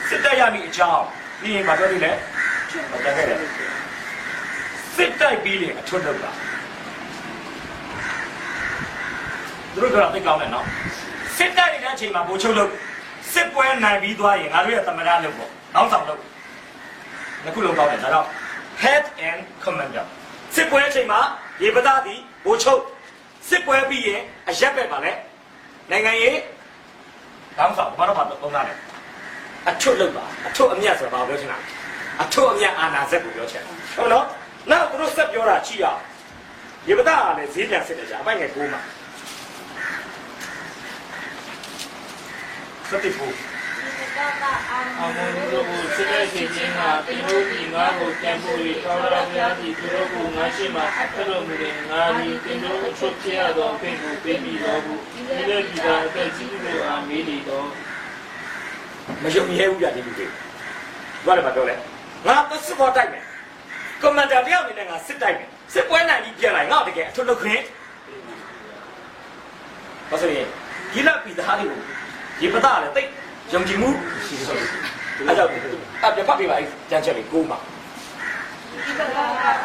စစ်တိုက်ရမည်အကြောင်းပြီးရင်မပြောသေးနဲ့ဟုတ်တယ်ခဲ့တယ်စစ်တိုက်ပြီးရင်အထွတ်လုပ်တာသူတို့ကတော့သိကောင်းတယ်နော်စစ်တိုက်နေတဲ့အချိန်မှာဘိုးချုပ်လို့စစ်ပွဲနိုင်ပြီးသွားရင်ငါတို့ရဲ့သမရလုပ်ပေါ့နောက်ဆောင်လုပ်နှစ်ခုလုံးကောင်းတယ်ဒါတော့ head and commander စစ်ပွဲအချိန်မှာရေပဒသည်ဘိုးချုပ်စစ်ပွဲပြီးရင်အရက်ပဲပါလေနိုင်ငံရေးကောင်းဆောင်ဘာတော့မှသုံးရတယ်အထွတ်လုပ်ပါအထွတ်အမြတ်ဆိုတာဘာပြောချင်တာအထွတ်အမြတ်အာနာဇက်ကိုပြောချင်တာဟုတ်နော်နောက်သူတို့ဆက်ပြောတာကြည့်ရအောင်ရေပဒကလည်းဈေးပြန်စစ်တယ်ကြာအပိုင်ငယ်9မှာစတိဖို့အမုံလူတို့ကိုစစ်တိုက်ခြင်းဟာဒီလိုဒီငါကိုပြန်ဖို့ရတော်တော်များဒီသူတို့ကိုငါရှိမှအထတော်မူတဲ့ငါဒီတင်တို့အချုပ်ပြရတော့ပြင်ကိုပြင်ပြီးတော့ဘူးဒီလေဒီတာအသက်ကြီးလို့အာမေးနေတော့မယုံရဲဘူးပြဒီလူတွေဘာလဲမပြောလဲငါသစ်ပေါ်တိုက်မယ်ကွန်မန်ဒါတယောက်အနေနဲ့ငါစစ်တိုက်မယ်စစ်ပွဲနိုင်ပြီးပြန်လာငါတကယ်အထွတ်လုပ်ခင်းဘာဆိုရင်ဒီလက်ပြီးသားတွေကိုရေပဒလည်းတိတ်ယုံကြည်မှုရှိဆိုလို့အဲ့ကြောင့်အပြဖတ်ပြပါအဲ့ကြမ်းချက်လေး9မှာဒီပဒက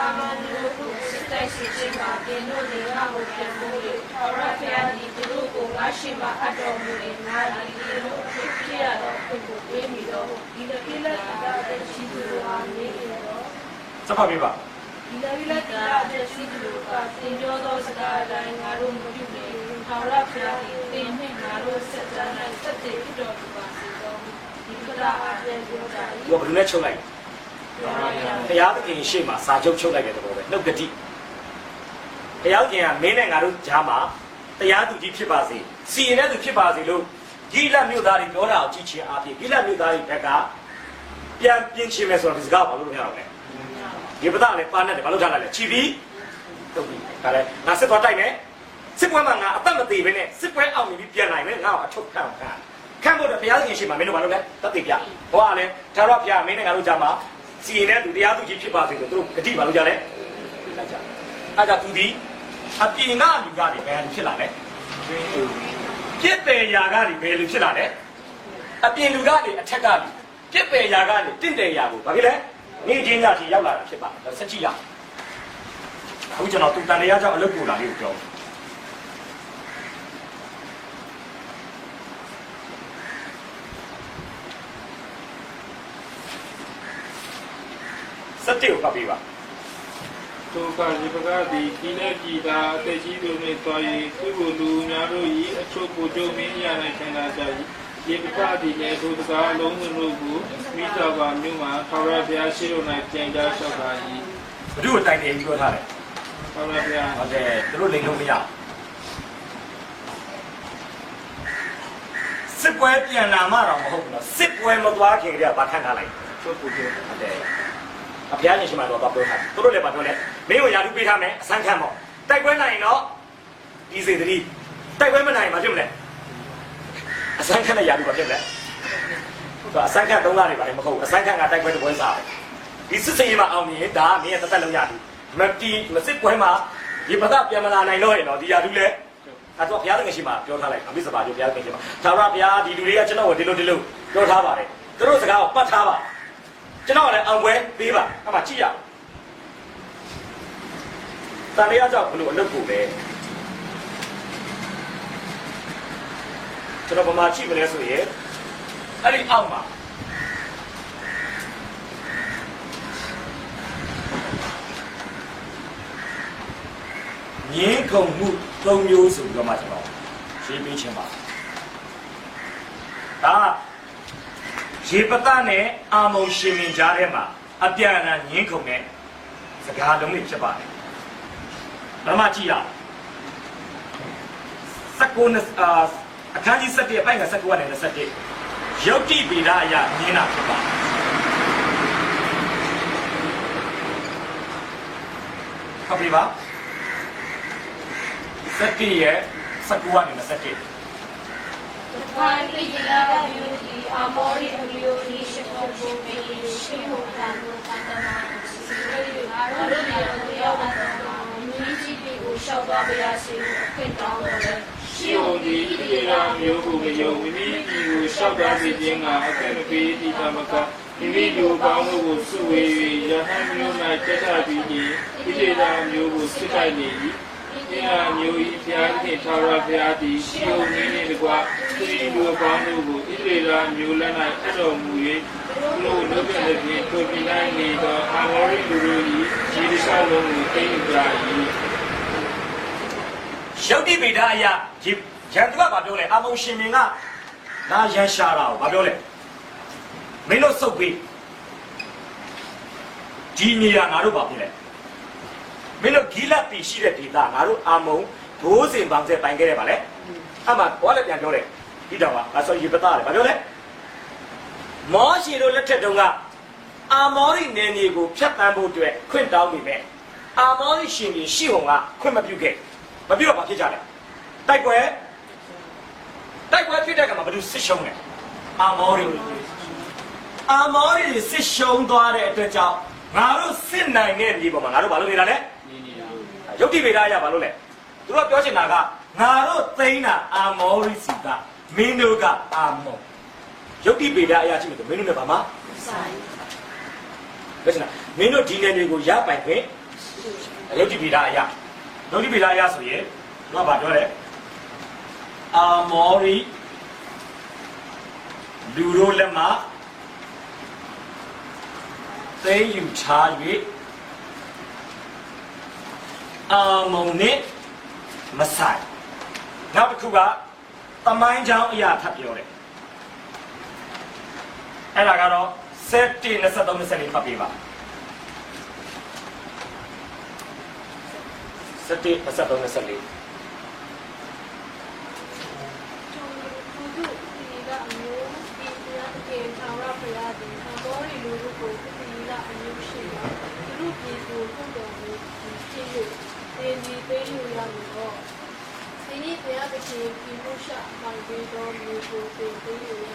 အမန်တို့ကိုစစ်တိုက်စစ်ချင်းမှာပြင်တို့တွေငါ့ကိုပြန်ဖို့ရထော်ရဖျားဒီသူတို့ကိုငါရှိမှအတော်မူနေငါဒီလိုဖြစ်ပြရတော့ကိုပေးမိတော့ဒီလိုပြလက်တာတဲ့ရှိသူဟာနေတော့စဖတ်ပြပါဒီလိုပြလက်တာတဲ့ရှိသူကသင်ပြောသောစကားအတိုင်းငါတို့မပြုဘူးထော်ရဖျားဒီသင်နဲ့ငါတို့ဆက်ကြနိုင်စက်တဲ့ဖြစ်တော်ဒီပါစေတော့ဒီပဒအပြန်ပြောတာဘယ်လိုလဲချုပ်လိုက်ဘုရားသခင်ရှေ့မှာစာချုပ်ချုပ်လိုက်တဲ့သဘောပဲနှုတ်ကတိဘုရားသခင်ကမင်းနဲ့ငါတို့ကြားမှာတရားသူကြီးဖြစ်ပါစေစီရင်တဲ့သူဖြစ်ပါစေလို့ဂိလမြို့သားတွေပြောတာကိုကြည့်ချင်းအားဖြင့်ဂိလမြို့သားတွေဘက်ကပြန်ပြင်ချင်မယ်ဆိုတော့ဒီစကားဘာလို့မရအောင်လဲဒီပဒလည်းပါနဲ့တယ်ဘာလို့ထားလိုက်လဲချီပြီးတုတ်ပြီးဒါလည်းငါစစ်သွားတိုက်မယ်စစ်ပွဲမှာငါအသက်မသေးဘဲနဲ့စစ်ပွဲအောင်ပြီးပြန်နိုင်မယ်ငါ့ကိုအထုတ်ခံဖို့တော့ဘုရားသခင်ရှေ့မှာမင်းတို့ဘာလို့လဲတတ်သိပြဟောကလည်းသာရဘုရားမင်းနဲ့ငါတို့ကြားမှာစီရင်တဲ့သူတရားသူကြီးဖြစ်ပါစေလို့သူတို့ဂတိဘာလို့ကြလဲလိုက်ကြအဲ့ဒါသူဒီအပြင်ကလူကနေဘယ်လိုဖြစ်လာလဲပြစ်ပယ်ရာကနေဘယ်လိုဖြစ်လာလဲအပြင်လူကနေအထက်ကလူပြစ်ပယ်ရာကနေတင့်တယ်ရာကိုဘာဖြစ်လဲနေချင်းညချီရောက်လာတာဖြစ်ပါဆက်ကြည့်ရအခုကျွန်တော်သူတန်တရားကြောင့်အလုပ်ပို့လာလေးကိုပြောစတိကိုဖတ်ပြပါသူကဒီပကတိဒီနဲ့ကြည်တာအသက်ကြီးတို့နဲ့တွားရင်သူ့ကိုလူများတို့ဤအချို့ကိုကြုံမင်းရနိုင်ခံတာကြ၏ဒီပကတိနဲ့သူတကားလုံးစုံတို့ကိုမိသားပါမြို့မှာခေါရဘုရားရှိတော်၌ပြန်ကြားလျှောက်ပါ၏ဘုသူ့ကိုတိုင်တယ်ပြောထားတယ်ခေါရဘုရားဟုတ်တယ်သူတို့လိမ်လို့မရစစ်ပွဲပြန်လာမှတော့မဟုတ်ဘူးနော်စစ်ပွဲမသွားခင်ကတည်းကဗာထမ်းထားလိုက်သူ့ကိုပြောဟုတ်တယ်အပြားနေရှိမှတော့ပြောထားသူတို့လည်းပြောလဲမင်းကိုယာတုပေးထားမယ်အစမ်းခံပေါ့တိုက်ပွဲနိုင်တော့ဒီစေတတိတိုက်ပွဲမနိုင်မှာဖြစ်မလဲအစမ်းခံနဲ့ယာတုကဖြစ်မလဲသူအစမ်းခံ3လနေပါလေမဟုတ်အစမ်းခံကတိုက်ပွဲတစ်ပွဲစားတယ်ဒီစစ်စင်ရေးမှာအောင်မြင်ဒါမင်းရဲ့သက်သက်လုံးယာတုမတီမစစ်ပွဲမှာဒီပဒပြန်မလာနိုင်တော့ရင်တော့ဒီယာတုလည်း တော့ဘုရားသခင်ရှိမှပြောထားလိုက်အမိစပါပြောဘုရားသခင်ရှိမှသာရဘုရားဒီလူတွေကကျွန်တော်ကိုဒီလိုပြောထားပါတယ်သူတို့စကားကိုပတ်ထားပါကျွန်တော်လည်းအောင်ပွဲပေးပါအမှကြည့်ရတန်တရားကြောင့်ဘလို့အလုပ်ကိုပဲကျွန်တော်ဗမာကြည့်မလဲဆိုရင်အဲ့ဒီအောက်မှာငင်းခုန်မှု၃မျိုးဆိုပြီးတော့မှကျွန်တော်ရှင်းပြချင်းပါဒါရေပတနဲ့အာမုံရှင်မင်ကြားထဲမှာအပြန်အလှန်ငင်းခုန်တဲ့စကားလုံးတွေဖြစ်ပါတယ်ဘာမှကြည့်ရအခန်းကြီး7အပိုင်းက19ကနေ21ယုတ်တိဗေဒအရာငင်းတာဖြစ်ပါတယ်ဟုတ်ပြီပါ7ရဲ့19ကနေ21ဘာတိလာယူဒီအမောရီယူဒီရှိဖို့ဘုရားရှိဖို့တန်ဖို့တန်တမစီရီအာရောဒီရောရောက်တာမြင်းကြီးတွေကိုရှောက်သွားပြရစီခွင့်တောင်းတယ်ရှိအောင်ဒီဒီရာမျိုးကိုမယုံမိမိဒီကိုရှောက်သွားစေခြင်းကအကဲမပေးဒီကမကမိမိတို့ကောင်းမှုကိုစုဝေး၍ယဟန်မျိုး၌တက်တာပြီးဒီရာမျိုးကိုစစ်တိုက်နေ၏ဒီရာမျိုး၏ဘုရားခင်ထာဝရဘုရားသည်ရှိအောင်နေနေတကွာဒီလိုကောင်းမှုကိုဣရေရာမျိုးလည်း၌အတော်မူ၍လို့လုပ်ပြတဲ့ပြင်ကိုပြနိုင်နေသောအာမောရိလူတို့၏ဒီတစ်လျှောက်လုံးကိုသိမ်းကြ၏ယုတ်တိဗေဒအရာဒီရန်သူကဘာပြောလဲအာမုံရှင်မင်ကနာရန်ရှာတာကိုဘာပြောလဲမင်းတို့စုပ်ပြီးဒီနေရာငါတို့ဘာဖြစ်လဲမင်းတို့ဂီလပီရှိတဲ့ဒေသငါတို့အာမုံဘိုးစင်ပေါင်းစဲပိုင်ခဲ့တယ်ဗါလဲအမှဘာလဲပြန်ပြောတယ်ဒီတော့ကငါဆိုရေပသားတယ်ဘာပြောလဲမောရှိတို့လက်ထက်တုန်းကအာမောရိနယ်မြေကိုဖျက်ဆီးဖို့အတွက်ခွင့်တောင်းမိမယ်အာမောရိရှင်ကြီးရှိုံကခွင့်မပြုခဲ့မပြုတော့ဘာဖြစ်ကြလဲတိုက်ပွဲဖြစ်တဲ့ကမှာဘယ်သူစစ်ရှုံးလဲအာမောရိစစ်ရှုံးသွားတဲ့အတွက်ကြောင့်ငါတို့စစ်နိုင်တဲ့မြေပေါ်မှာငါတို့ဘာလုပ်နေတာလဲယုတ်တိဗေဒအရဘာလို့လဲသူတို့ပြောချင်တာကငါတို့သိမ်းတာအာမောရိစီကမင်းတို့ကအာမောယုတ်တိဗေဒအရရှိလို့မင်းတို့လည်းဘာမှဆိုင်ပြောချင်တာမင်းတို့ဒီနယ်တွေကိုရပိုင်ခွင့်ယုတ်တိဗေဒအရယုတ်တိဗေဒအရဆိုရင်သူကဘာပြောလဲအာမောရိလူတို့လက်မှာသိမ်းယူချ၍အာမုံနဲ့မဆိုင်နောက်တစ်ခုကတမိုင်းချောင်းအရာထပ်ပြောတယ်အဲ့ဒါကတော့7 23 24ဖတ်ပေးပါ7 23 24ဒီပေးယူရမယ်တော့ဒီနေ့တရားတစ်ချိန်ပြီးလို့ရှာပိုင်ပြီးတော့မျိုးကိုပေးယူရ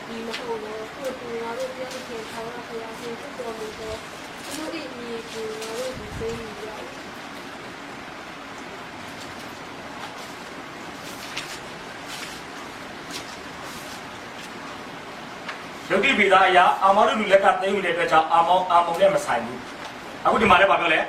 ဒီမဟုတ်တော့ကိုယ်ကငါတို့တရားတစ်ချိန်ထောင်းရဖျားရှင်ဖြစ်တော်မူတော့သူတို့ဒီမြေကိုငါတို့ဒီပေးယူရယုတ်တိဗေဒအရာအာမောရိလူလက်ကသိမ်းယူတဲ့အတွက်ကြောင့်အာမုံနဲ့မဆိုင်ဘူးအခုဒီမှာလည်းဘာပြောလဲ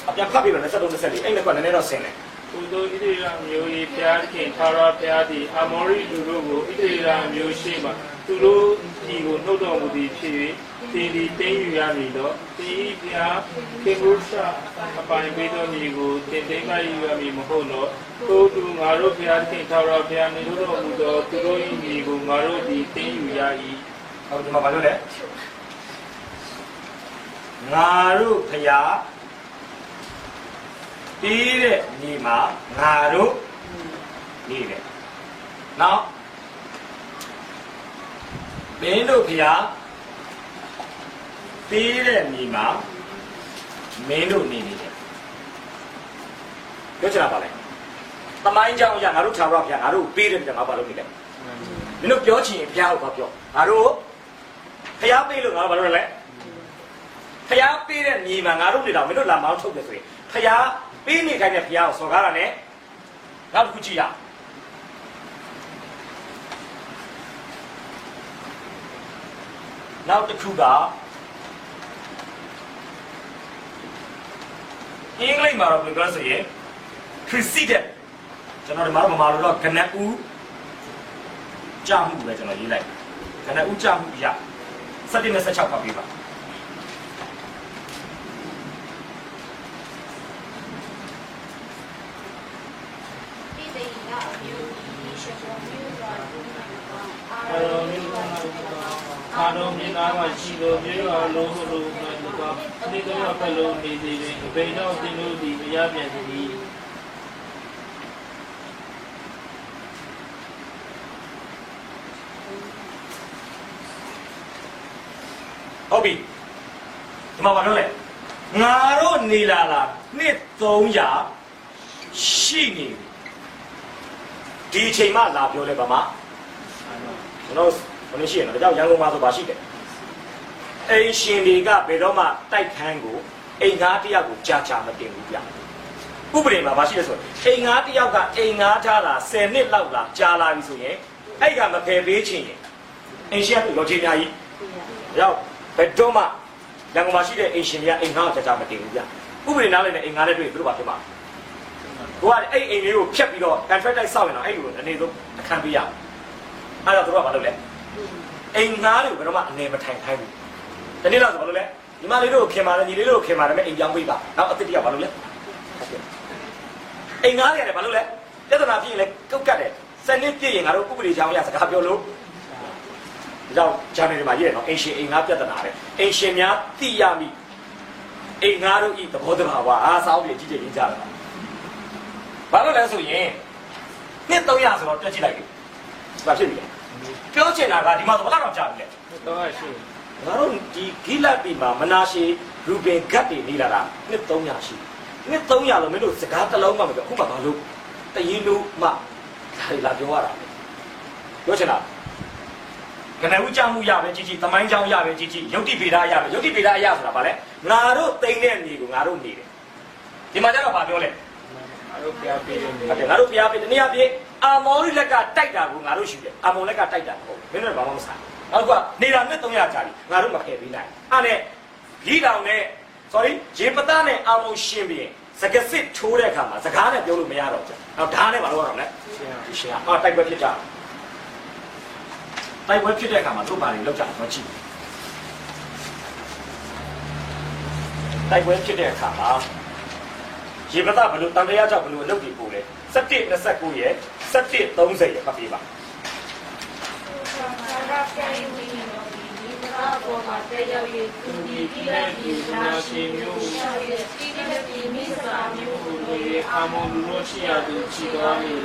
အပြန်ဖတ်ပြီးတော့23 24အဲ့လည်းကနည်းနည်းတော့ဆင်းတယ်သူတို့ဣတိရာမျိုး၏ဘုရားခင်ထာဝရဘုရားသည်အာမောရိလူတို့ကိုဣတိရာမျိုးရှိမှသူတို့ဒီကိုနှုတ်တော်မူသည်ဖြစ်၍သင်သည်သိမ်းယူရမည်တော့သင်၏ဘုရားခေဘုရှာအပိုင်ပေးသောမြေကိုသင်သိမ်းယူရမည်မဟုတ်တော့ထို့သူငါတို့ဘုရားခင်ထာဝရဘုရားနှုတ်တော်မူသောသူတို့၏မြေကိုငါတို့သည်သိမ်းယူရ၏ဟုတ်ဒီမှာဘာလို့လဲငါတို့ဘုရားပြီးတဲ့ညီမှာငါတို့နေတယ်နောက်မင်းတို့ဖျားပြီးတဲ့ညီမှာမင်းတို့နေနေတယ်ပြောချင်တာပါလေသမိုင်းကြောင့်ရငါတို့ထာဝရဘုရားငါတို့ပြီးတဲ့ညီမှာဘာလို့နေလဲမင်းတို့ပြောချင်ဘုရားကိုပြောငါတို့ဖျားပြီးလို့ငါတို့ဘာလို့လဲဖျားပြီးတဲ့ညီမှာငါတို့နေတော့မင်းတို့လာမောင်းထုတ်တယ်ဆိုရင်ဖျားပြီးနေခိုင်းတဲ့ဘုရားကိုစော်ကားတာနဲ့ နောက်တစ်ခုကြည့်ရနောက်တစ်ခုကအင်္ဂလိပ်မှာတော့ဘယ်လိုပြောဆိုရင် preceded ကျွန်တော်ဒီမှာတော့မမာလို့တော့ကနဦးကြာမှုပဲကျွန်တော်ရေးလိုက်ကနဦးကြာမှုရ17နဲ့16ဖတ်ပေးပါအာရုံမြင်သားမှရှိလို့မြေရွာလုံးဟုလို့မှန်တော့ဒီကနေ့ကလုံးနေသေးတယ်အပေတော့တင်လို့ဒီမရပြန်သည်ဟုတ်ပြီဒီမှာဘာလို့လဲငါတို့နေလာနှစ်300ရှိနေဒီအချိန်မှလာပြောလဲဗမာကျွန်တော်ဘယ်လိုရှိရလဲဒါကြောင့်ရန်ကုန်မှာဆိုပါရှိတယ်အိမ်ရှင်တွေကဘယ်တော့မှတိုက်ခန်းကိုအိမ်ငါးတစ်ယောက်ကိုကြာမတင်ဘူးဗျဥပဒေမှာမရှိလဲဆိုအိမ်ငါးတစ်ယောက်ကအိမ်ငါးထားတာ10နှစ်လောက်လာကြာလာပြီဆိုရင်အဲ့ကမဖယ်ပေးချင်းရင်အိမ်ရှင်ကလောချေများကြီးဒါကြောင့်ဘယ်တော့မှရန်ကုန်မှာရှိတဲ့အိမ်ရှင်တွေကအိမ်ငါးကိုကြာမတင်ဘူးဗျဥပဒေနားလည်းနဲ့အိမ်ငါးနဲ့တွေ့သူတို့ဘာဖြစ်မှာကိုကအဲ့အိမ်လေးကိုဖျက်ပြီးတော့ contract တိုက်ဆောက်ရင်တော့အဲ့လိုအနေဆုံးအခန်းပေးရအဲ့တော့သူတို့ကဘာလုပ်လဲအိမ်ငါးတွေကိုဘယ်တော့မှအနေမထိုင်ခိုင်းဘူးဒီနေ့တော့ဆိုဘာလို့လဲညီမလေးတို့ကိုခင်ပါတယ်ညီလေးတို့ကိုခင်ပါတယ်မဲ့အိမ်ပြောင်းပေးပါနောက်အစ်တရဘာလို့လဲအိမ်ငါးတွေရတယ်ဘာလို့လဲပြဿနာဖြစ်ရင်လဲကုတ်ကတ်တယ်စနစ်ပြည့်ရင်ငါတို့ဥပဒေကြောင်းရစကားပြောလို့ဒါကြောင့်ဂျာနယ်မှာရေးတယ်နော်အိမ်ရှင်အိမ်ငါးပြဿနာတယ်အိမ်ရှင်များသိရမိအိမ်ငါးတို့ဤသဘောတဘာဝအားစားပြီးကြီးကြရင်ကြတာဘာလို့လဲဆိုရင်နှစ်300ဆိုတော့တွက်ကြည့်လိုက်ပြီဘာဖြစ်ပြီလဲပြောချင်တာကဒီမှာဆိုဘယ်လောက်ကြာပြီလဲတော့ရှိငါတို့ဒီဂိလတ်ပြည်မှာမနာရှေရူဘင်ဂတ်တွေနေလာတာနှစ်300ရှိနှစ်300လို့မင်းတို့စကားတစ်လုံးမှမပြောအခုမှဘာလို့တရင်လို့မှဒါတွေလာပြောရတာပြောချင်တာကနဦးကြောင့်မှုရပဲကြီးကြီးသမိုင်းကြောင့်ရပဲကြီးကြီးယုတ်တိဗေဒရပဲယုတ်တိဗေဒအရဆိုတာဗာလဲငါတို့တိမ်တဲ့နေကိုငါတို့နေတယ်ဒီမှာကျတော့ဗာပြောလဲငါတို့ပြပေးတယ်ငါတို့ပြပေးတနည်းအားဖြင့်အာမောရိလက်ကတိုက်တာကိုငါတို့ရှိတယ်အာမောလက်ကတိုက်တာဟုတ်မင်းတို့ဘာမှမဆိုင်နောက်ကနေတာနှစ်300ကြာပြီငါတို့မဖယ်ပေးနိုင်အဲ့နဲ့ဂီတောင်နဲ့ sorry ရေပသားနဲ့အာမောရှင်ပြီးစကစစ်ထိုးတဲ့အခါမှာစကားနဲ့ပြောလို့မရတော့ဘူးနောက်ဓာတ်နဲ့ဘာလို့ရအောင်လဲရှင်တိုက်ပွဲဖြစ်ကြတိုက်ပွဲဖြစ်တဲ့အခါမှာတို့ဘာတွေလောက်ကြတော့ကြည့်တိုက်ပွဲဖြစ်တဲ့အခါမှာရေပသားဘလို့တန်တရားကြောင့်ဘလို့အလုပ်တွေပို့လဲ17 29ရဲ့17 30ရဲ့ဖတ်ပြပါပေါ်မှာတရားရည်သူဒီကိလေသာရှိမျိုးဒီတိမိစ္ဆာမျိုးတွေအာမောလူလို့ရှိရသူချီတော်မူ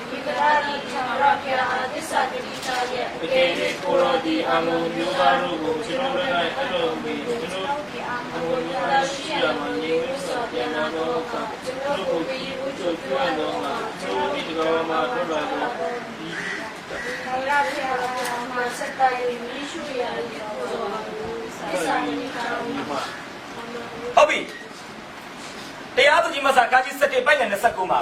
ဒီကရာဒီသံရပြာသစ္စာတိတာရဲ့တကယ်ကိုရောဒီအာမောမျိုးသားတို့ကိုကျွန်တော်တို့လည်းအဲ့လိုမျိုးကျွန်တော်အာမောမျိုးသားရှိရမှာနေဝိသောပြန်လာတော့ကကျွန်တော်တို့ဒီဥစ္စာကျွမ်းတော့မှာကျွန်တော်ဒီကောင်မှာထွက်လာတော့သံရပြာမှာစက်တိုင်မိရှုရည်ဟုတ်ပြီတရားသူကြီးမဆာကာကြီး7ပိုက်နဲ့29မှာ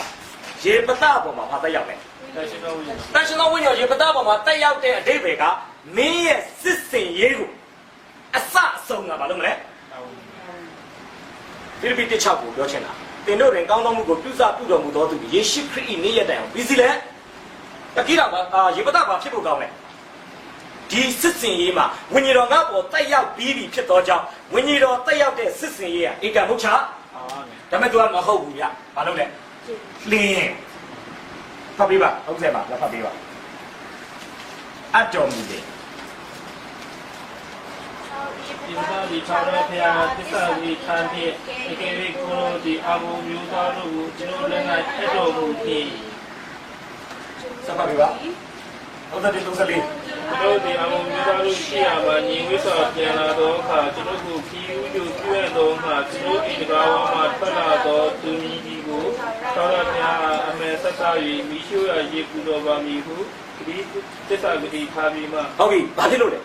ရေပတပေါ်မှာတက်ရောက်တယ်တန်ရှင်တော်ဝိညာဉ်ရေပတပေါ်မှာတက်ရောက်တဲ့အဓိပ္ပာယ်ကမင်းရဲ့စစ်စင်ရေးကိုအစအဆုံးကဘာလို့မလဲဖိလိပ္ပိ1:6ကိုပြောချင်တာသင်တို့တွင်ကောင်းသောမှုကိုပြုစပြုတော်မူသောသူယေရှုခရစ်၏နေ့ရက်တိုင်အောင်ပြီးစီလဲတတိတော့ရေပတဘာဖြစ်ဖို့ကောင်းလဲဒီစစ်စင်ရေးမှာဝိညာဉ်တော်ငါ့ပေါ်တက်ရောက်ပြီးပြီဖြစ်သောကြောင့်ဝိညာဉ်တော်တက်ရောက်တဲ့စစ်စင်ရေးကဧကမုတ်ချဒါမဲ့သူကမဟုတ်ဘူးဗျဘာလို့လဲလင်းဖတ်ပေးပါ30ပါဖတ်ပေးပါအတော်မူတယ်ဒီမှာဒီချောင်းရဲ့ဖျားသစ္စာကြီးထမ်းတဲ့တကယ်ကိုဒီအာမောမျိုးသားတို့ကိုကျွန်တော်လည်းနိုင်အတော်မူပြီးစပါပေးပါ34တို့ဒီအမေမျိုးသားတို့ရှိရမှာညီဝိသောပြန်လာတော့အခါကျွန်တော်ကိုခီးဦးတို့ပြည့်တော့အခါကျွန်တော်ဒီတကားဝမှာထွက်လာတော့သူကြီးဒီကိုသောရပြာအမေဆက်စား၍မိရှုရရေပူတော်ပါမည်ဟုဒီသစ္စာဂတိထားပြီးမှဟုတ်ပြီဘာဖြစ်လို့လဲ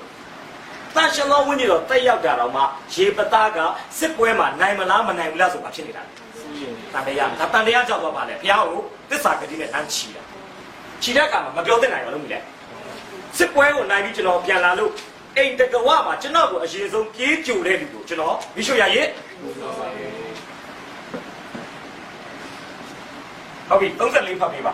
တန်ရှင်တော်ဝိညာဉ်တော်တက်ရောက်တာတော့မှရေပသားကစစ်ပွဲမှာနိုင်မလားမနိုင်ဘူးလားဆိုတာဖြစ်နေတာ တန်တရားဒါတန်တရားကြောက်တော့ပါလေဘုရားကိုသစ္စာဂတိနဲ့တန်းချီတာချီတဲ့အခါမှာမပြောသင့်နိုင်ပါလို့မိလေစစ်ပွဲကိုနိုင်ပြီးကျွန်တော်ပြန်လာလို့အိမ်တကဝမှာကျွန်တော်ကိုအရင်ဆုံးပြေးကြိုတဲ့လူကိုကျွန်တော်မိရှုရရဲ့ဟုတ်ပြီ34ဖတ်ပေးပါ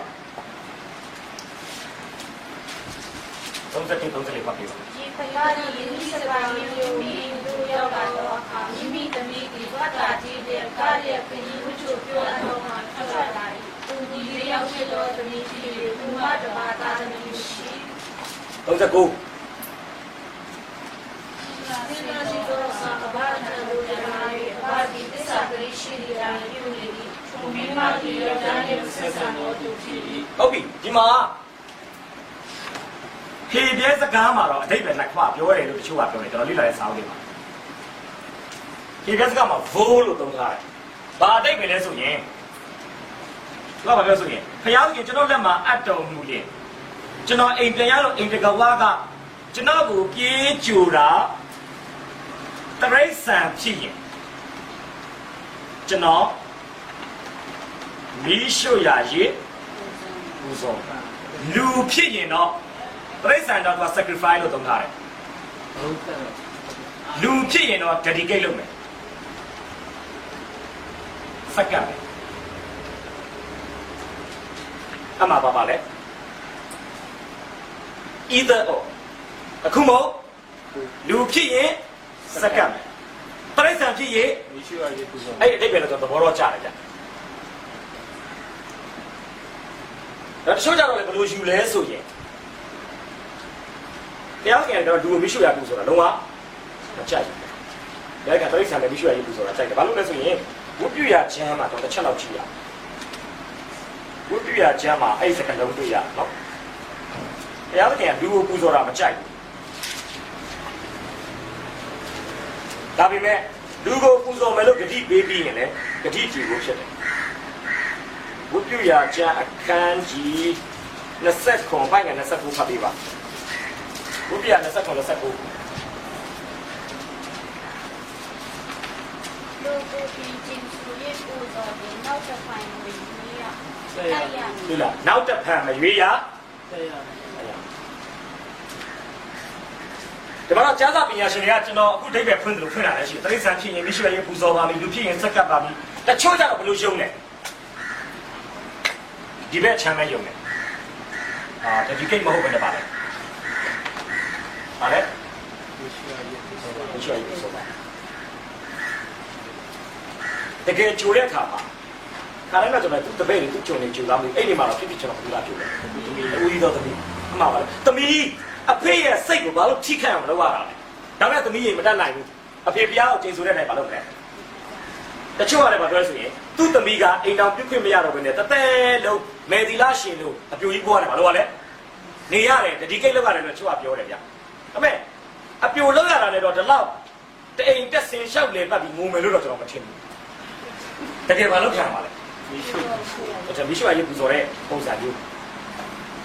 34ဖတ်ပေးပါ ဒီဖယားကြီးယင်းစပါးမျိုးမျိုးတို့ရောက်လာတော့အခါမိမိသမီးဒီဘတ်တာကြီးတဲ့ကားရဲ့ပြည်ဝှချိုပြောအတော့မှထွက်လာတယ်သူဒီရောက်ရှိတော့သမီးကြီးသူမတပါတာသမီးရှိ39ဒီနာစီတော့စာဘာသာလို့ရပါတယ်ဘာဒီသစ္စာဂရိရှိတယ်ပြုနေပြီသူမိမကြီးရတဲ့ဆက်ဆံတော်သူဖြစ်ပြီဟုတ်ပြီဒီမှာဖြေပြဲစကားမှာတော့အတိတ်ပဲလက်ခွပြောရတယ်လို့တချို့ကပြောတယ်ကျွန်တော်လေ့လာတဲ့စာအုပ်တွေမှာဖြေပြဲစကားမှာ vol လို့သုံးထားတယ်ဘာအတိတ်ပဲလဲဆိုရင်ဘာပြောဆိုရင်ဖျားကြီးကျွန်တော်လက်မှာအပ်တော်မူရင်ကျွန်တော်အိမ်ပြန်ရလို့အိမ်တကဝါကကျွန်တော်ကိုပြေးကြိုတာတရိတ်ဆန်ဖြစ်ရင်ကျွန်တော်မီးရှို့ရရေးပူဇော်တာလူဖြစ်ရင်တော့တရိတ်ဆန်တော့သူက sacrifice လို့သုံးထားတယ်လူဖြစ်ရင်တော့ dedicate လုပ်မယ်စက္ကန့်အမှားပါလေ either or အခုမို့လူဖြစ်ရင်စက္ကန့်တရိတ်ဆန်ဖြစ်ရင်မိရှုရရေးပူဇော်အဲ့ဒီအတိတ်ပဲတော့သဘောတော့ကြားတယ်ဗျဒါတချို့ကြတော့လည်းဘယ်လိုယူလဲဆိုရင်တရားကျင်တော့လူကိုမိရှုရဘူးဆိုတာလုံးဝမကြိုက်ဘူး။ဒါကတရိတ်ဆန်နဲ့မိရှုရရေးဘူးဆိုတာကြိုက်တယ်။ဘာလို့လဲဆိုရင်ဝိပုယချမ်းမှာတော့တစ်ချက်လောက်ကြည့်ရ။ဝိပုယချမ်းမှာအဲ့ဒီစကလုံးတွေ့ရနော်။တရားကျင်ကလူကိုပူဇော်တာမကြိုက်ဘူး။ဒါပေမဲ့လူကိုပူဇော်မယ်လို့ဂတိပေးပြီးရင်လည်းဂတိကြည်ဖို့ဖြစ်တယ်။ဝိပုယချမ်းအခန်းကြီး20ခွန်ပိုင်းက29ဖတ်ပေးပါ။ဝိပုယ20ခွန်29လူကိုပြီးချင်းစုရဲ့ပူဇော်တဲ့နောက်တစ်ပိုင်းဝင်ကြီးရဟုတ်လားနောက်တစ်ဖန်မရွေးရဒီမှာတော့ကျမ်းစာပညာရှင်တွေကကျွန်တော်အခုဒိဗ္ဗေဖွင့်တယ်လို့ဖွင့်လာတယ်ရှိတယ်တိရစ္ဆာန်ဖြစ်ရင်မရှိရပူဇော်ပါပြီလူဖြစ်ရင်စက္ကပ်ပါပြီတချို့ကြတော့ဘယ်လိုယုံလဲဒီဘက်ချမ်းမဲ့ယုံတယ်ဒါဒီကိတ်မဟုတ်ဘဲနဲ့ပါလေပါလေမရှိရပူဇော်ပါတကယ်ကြိုတဲ့အခါမှာခါတိုင်းကကျွန်တော်သူ့တပည့်တွေသူ့ဂျုံတွေကြိုသားမှုအဲ့ဒီမှာတော့ဖြစ်ဖြစ်ကျွန်တော်ဘယ်လိုလာကြိုလဲသမီးဦးကြီးတော့သမီးအမှားပါလေသမီးအဖေရဲ့စိတ်ကိုဘာလို့ထိခိုက်အောင်မလုပ်ရတာလဲဒါမဲ့သမီးရေမတတ်နိုင်ဘူးအဖေပြားကိုကျင်ဆိုတဲ့နိုင်ဘာလုပ်လဲတချို့ကလည်းဘာပြောလဲဆိုရင်သူ့သမီးကအိမ်တော်ပြုတ်ခွင့်မရတော့ဘဲနဲ့တတဲလုံးမယ်ဒီလားရှင်လို့အပြိုကြီးပွားတယ်ဘာလို့ လဲနေရတယ်ဒီကိတ်လောက်ရတယ်လို့တချို့ကပြောတယ်ဗျဒါမဲ့အပြိုလောက်ရတာလည်းတော့ဒီလောက်တအိမ်တက်စင်လျှောက်လေပတ်ပြီးငုံမယ်လို့တော့ကျွန်တော်မထင်ဘူးတကယ်ဘာလို့ခံပါလဲမိရှုကျွန်တော်မိရှုအရေးပူဇော်တဲ့ပုံစံမျိုး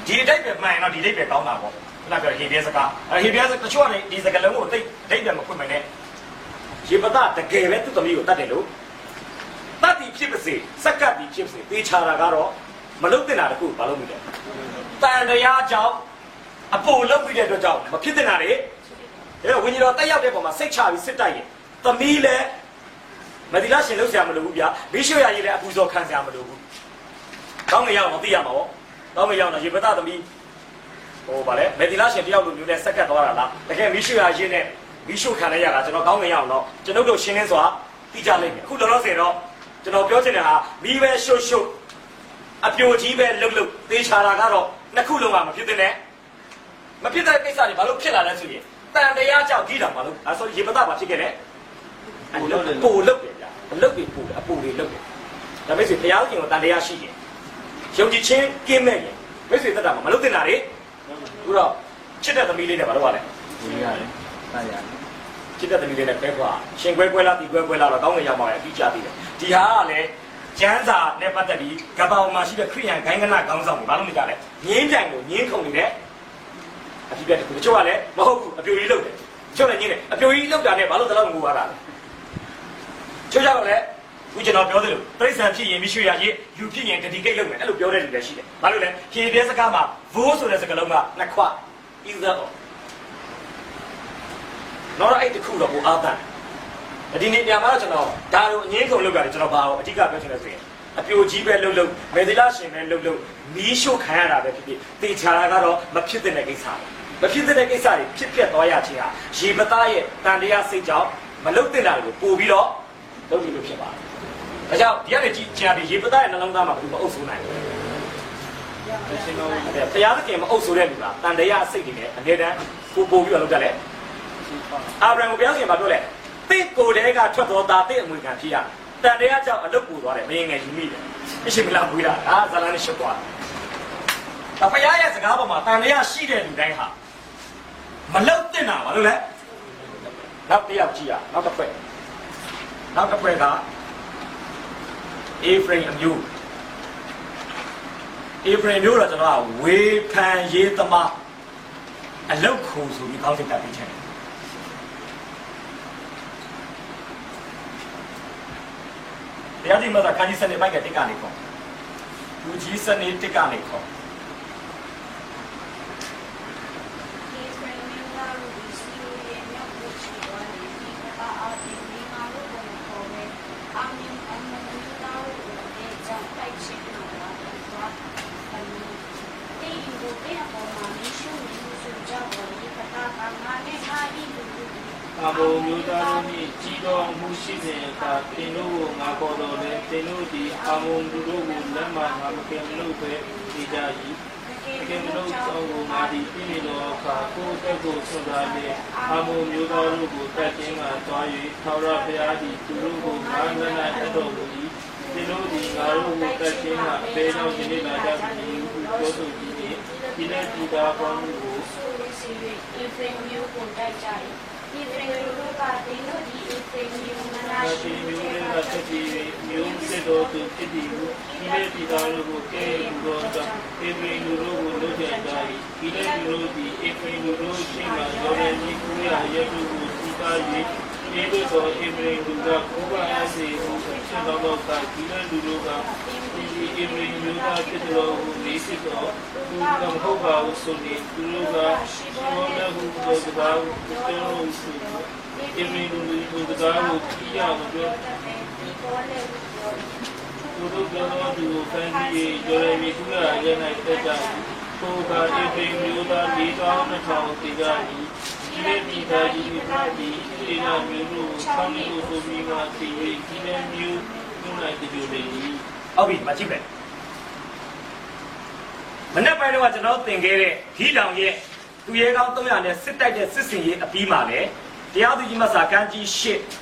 ဒီအတိုက်ပဲမှန်တော့ဒီအတိုက်ပဲကောင်းတာပေါ့ခုနပြောဟေပြဲစကားဟေပြဲစတချို့ကနေဒီစကားလုံးကိုတိတ်အတိုက်ပဲမဖွင့်မနဲ့ရေပဒတကယ်ပဲသူ့သမီးကိုတတ်တယ်လို့တတ်ပြီးဖြစ်ပါစေစက္ကပ်ပြီးဖြစ်ပါစေသေချာတာကတော့မလုတ်တင်တာတခုဘာလို့မလဲတန်တရားကြောင့်အပေါ်လုတ်ပြီးတဲ့အတွက်ကြောင့်မဖြစ်တင်တာလေအဲဝိညာဉ်တော်တက်ရောက်တဲ့ပုံမှာစိတ်ချပြီးစစ်တိုက်ရင်သမီးလည်းမဒီလားရှင်လို့ဆရာမလို့ဘူးဗျာမိရှုရရေးလည်းအပူဇော်ခံဆရာမလို့ဘူးကောင်းငယ်ရအောင်သိရမှာပေါ့ကောင်းငယ်ရအောင်ရေပဒသမီးဟိုဗာလဲမဒီလားရှင်တယောက်လိုမျိုးနဲ့စက္ကပ်သွားတာလားတကယ်မိရှုရရေးနဲ့မိရှုခံရတာကျွန်တော်ကောင်းငယ်ရအောင်တော့ကျွန်ုပ်တို့ရှင်းလင်းစွာသိကြလိမ့်မယ်အခုလောလောဆယ်တော့ကျွန်တော်ပြောချင်တဲ့ဟာမိပဲရှုပ်ရှုပ်အပြိုကြီးပဲလှုပ်လှုပ်သေချာတာကတော့နှစ်ခုလုံးကမဖြစ်တဲ့နဲ့မဖြစ်တဲ့ကိစ္စတွေဘာလို့ဖြစ်လာလဲဆိုရင်တန်တရားကြောင့်ကြီးတာဘာလို့အဲဆိုရေပဒဘာဖြစ်ခဲ့လဲပို့လုပ်တယ်ဗျာအလုပ်တွေပို့တယ်အပူတွေလုပ်တယ်ဒါမိတ်ဆွေဘုရားရှင်ကိုတန်တရားရှိရင်ယုံကြည်ခြင်းကင်းမဲ့ရင်မိတ်ဆွေသက်တာမှာမလုပ်တင်တာလေအခုတော့ချစ်တဲ့သမီးလေးနဲ့ဘာလို့ ပါလဲဝင်ရတယ်တာရတယ်ချစ်တဲ့သမီးလေးနဲ့ပဲခွာရှင်ခွဲခွဲလားဒီခွဲခွဲလားတော့ကောင်းငင်ရောက်ပါရဲ့အတိအကျသိတယ်ဒီဟာကလည်းကျမ်းစာနဲ့ပတ်သက်ပြီးကပ္ပအောင်မှာရှိတဲ့ခရိယန်ဂိုင်းကနခေါင်းဆောင်တွေဘာလို့နေကြလဲငင်းကြံကိုငင်းခုန်နေတဲ့အဖြစ်ပြတဲ့တချို့ကလည်းမဟုတ်ဘူးအပြိုကြီးလုပ်တယ်တချို့လည်းငင်းတယ်အပြိုကြီးလုပ်တာနဲ့ဘာလို့တလောက်ငိုရတာလဲချိုးကြတော့လေ ခုကျွန်တော်ပြောသလိုပြိဿံဖြစ်ရင်မရှိရရေးလူဖြစ်ရင်တတိကိတ်လုပ်မယ်အဲ့လိုပြောတဲ့လူလည်းရှိတယ်ဘာလို့လဲဖြေပြစကားမှာ vote ဆိုတဲ့စကားလုံးကနှစ်ခွ either or တော့အဲ့တခုတော့ကိုအားတန်ဒီနေ့ညမှာတော့ကျွန်တော်ဒါလိုအငင်းကုန်လုပ်ရတယ်ကျွန်တော်ဘာလို့အဓိကပြောချင်လဲဆိုရင်အပြိုကြီးပဲလှုပ်မေသီလရှင်ပဲလှုပ်မီးရှို့ခံရတာပဲဖြစ်ဖြစ်တေချာတာကတော့မဖြစ်တဲ့ကိစ္စမဖြစ်တဲ့ကိစ္စတွေဖြစ်ပြသွားရခြင်းဟာရေပသားရဲ့တန်တရားစိတ်ကြောင့်မလုတ်တင်တာတွေကိုပို့ပြီးတော့လုပ်ပြီးလို့ဖြစ်ပါတယ်။ဒါကြောင့်ဒီကနေကြည်ချာပြီးရေပသားရဲ့နှလုံးသားမှာဘယ်လိုမအုပ်ဆိုးနိုင်လဲ။ရှင်တော်တရားသခင်မအုပ်ဆိုးတဲ့လူကတန်တရားစိတ်တွေနဲ့အမြဲတမ်းပို့ပြီးတော့လုပ်တတ်တယ်။အာဗြဟံကိုဘုရားရှင်ကပြောလဲတင့်ကိုယ်တည်းကထွက်တော်သားတင့်အမွေခံဖြစ်ရတန်တရားကြောင့်အလုတ်ပူသွားတယ်မင်းငယ်ယူမိတယ်။အရှင်မလာဘူးလား။ဒါဇာလန်နဲ့ရှုပ်သွားတယ်။ဘုရားရဲ့စကားပေါ်မှာတန်တရားရှိတဲ့လူတိုင်းဟာမလုတ်တင်တာဘာလို့လဲနောက်တစ်ယောက်ကြည့်ရနောက်တစ်ဖွဲ့ကအေဖရိမ်အမျိုးတော့ကျွန်တော်ကဝေဖန်ရေးသမားအလုတ်ခုဆိုပြီးကောင်းတဲ့တပ်ပေးချင်တယ်တရားဒီမှာခါကြီးစနေပိုက်ကတိတ်ကနေခေါ်လူကြီးစနေတိတ်ကနေခေါ်အာဘုံမျိုးသားတို့၏ကြီးတော်မူရှိစဉ်အခါတင်တို့ကိုငါပေါ်တော်လဲတင်တို့သည်အာဘုံလူတို့ကိုလက်မှငါမကင်မလို့ပဲနေကြ၏ကင်မလို့သောကိုငါသည်ပြည့်တော်အခါကိုယ်တက်ကိုဆွတာလေအာဘုံမျိုးသားတို့ကိုတက်ခြင်းကသွား၍ထာဝရဘုရားသည်သူတို့ကိုငါမျက်နှာတက်တော်မူ၏တင်တို့သည်ငါတို့ကိုတက်ခြင်းကအပေတော်ဒီနေ့လာကြပြီဟုပြောဆိုပြီးဒီနေ့ဒီသာပေါင်းကိုအေဖရိမ်မျိုးကိုတိုက်ကြ၏အေဖရိမ်မျိုးကတင်းတို့ဒီအေဖရိမ်မျိုးမနာရှိမျိုးတွေကတက်ပြီးမျိုးစစ်တော်သူဖြစ်ပြီးဒီနေ့ဒီသာတို့ကိုကဲလို့တော့အေဖရိမ်တို့ကိုလုပ်ကြကြ၏ဒီနေ့ဒီလိုဒီအေဖရိမ်တို့ရှိမှရောတဲ့ဒီကူရရဲ့သူကိုစီကား၍ဒီလိုတော့အေဖရိမ်တို့ကကိုယ်ပါအစီကိုဆက်တော်တော့ဒီနေ့လူတို့ကဒီအေဖရိမ်မျိုးကဖြစ်တော်ကိုလေးစစ်တော့သူကမဟုတ်ပါဘူးဆိုရင်သူတို့ကဘောလည်းဘူးတော့စကားကိုပြောလို့ဆိုအေဖရိမ်တို့စကားကိုကြည့်ရအောင်ပြောသူတို့ကတော့ဒီကိုဖန်ပြီးကြော်ရည်ကူရရဲ့နိုင်တက်ကြကိုကအေဖရိမ်မျိုးသား4200တိကြပြီဒီနေ့ဒီသာကြီးဒီပါဒီဒီနာမျိုးတို့ဆောင်းလို့ဆိုပြီးမှဒီနေ့မျိုးနိုင်ကြည့်နေပြီဟုတ်ပြီမကြည့်ပဲမနေ့ပိုင်းတော့ကျွန်တော်သင်ခဲ့တဲ့ခီးတောင်ရဲ့သူရဲကောင်း300နဲ့စစ်တိုက်တဲ့စစ်စင်ရေးအပြီးမှာလေတရားသူကြီးမဆာကန်းကြီး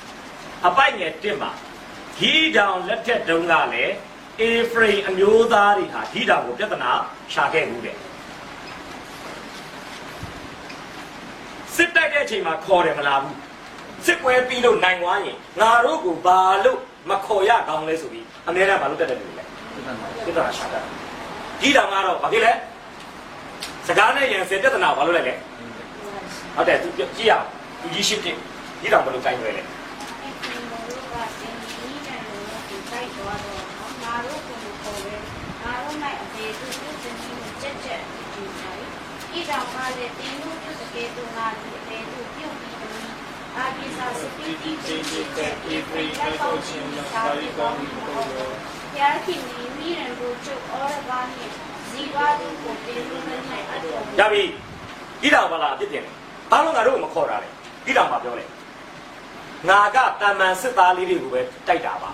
8အပိုက်ငယ်1မှာခီးတောင်လက်ထက်တုန်းကလည်းအေဖရိမ်အမျိုးသားတွေဟာခီးတောင်ကိုပြဿနာရှာခဲ့ဘူးတဲ့စစ်တိုက်တဲ့အချိန်မှာခေါ်တယ်မလားဘူးစစ်ပွဲပြီးလို့နိုင်သွားရင်ငါတို့ကိုဘာလို့မခေါ်ရကောင်းလဲဆိုပြီးအများနဲ့ဘာလို့တက်တယ်လို့လဲပြဿနာရှာတာဒီတောင်ကတော့ဘာဖြစ်လဲစကားနဲ့ရင်စင်ပြဿနာဘာလို့လဲဟုတ်တယ်သူကြည့်ရအောင်သူကြီးရှိပြဒီတောင်ဘယ်လိုကိုင်းရွယ်လဲဒီတောင်ကလည်းတင်းလို့ပြုတ်တဲ့တူငါတို့တဲ့သူပြုတ်ပြီးတော့အာဒီစာစပီတီချင်းတဲ့အေဖရိတ်တော့ချင်းလာပြီးကောင်းပြီးတော့ယာခင်မီရန်ကိုချုပ်အော်ဘာနီဇီဝါတို့ကိုတင်းလို့နဲ့အဲ့တော့ရပြီဒီတောင်ဘာလာအပြစ်တင်တယ်ဘာလို့ငါတို့မခေါ်တာလဲဒီတောင်မှာပြောလဲငါကတမန်စစ်သားလေးတွေကိုပဲတိုက်တာပါ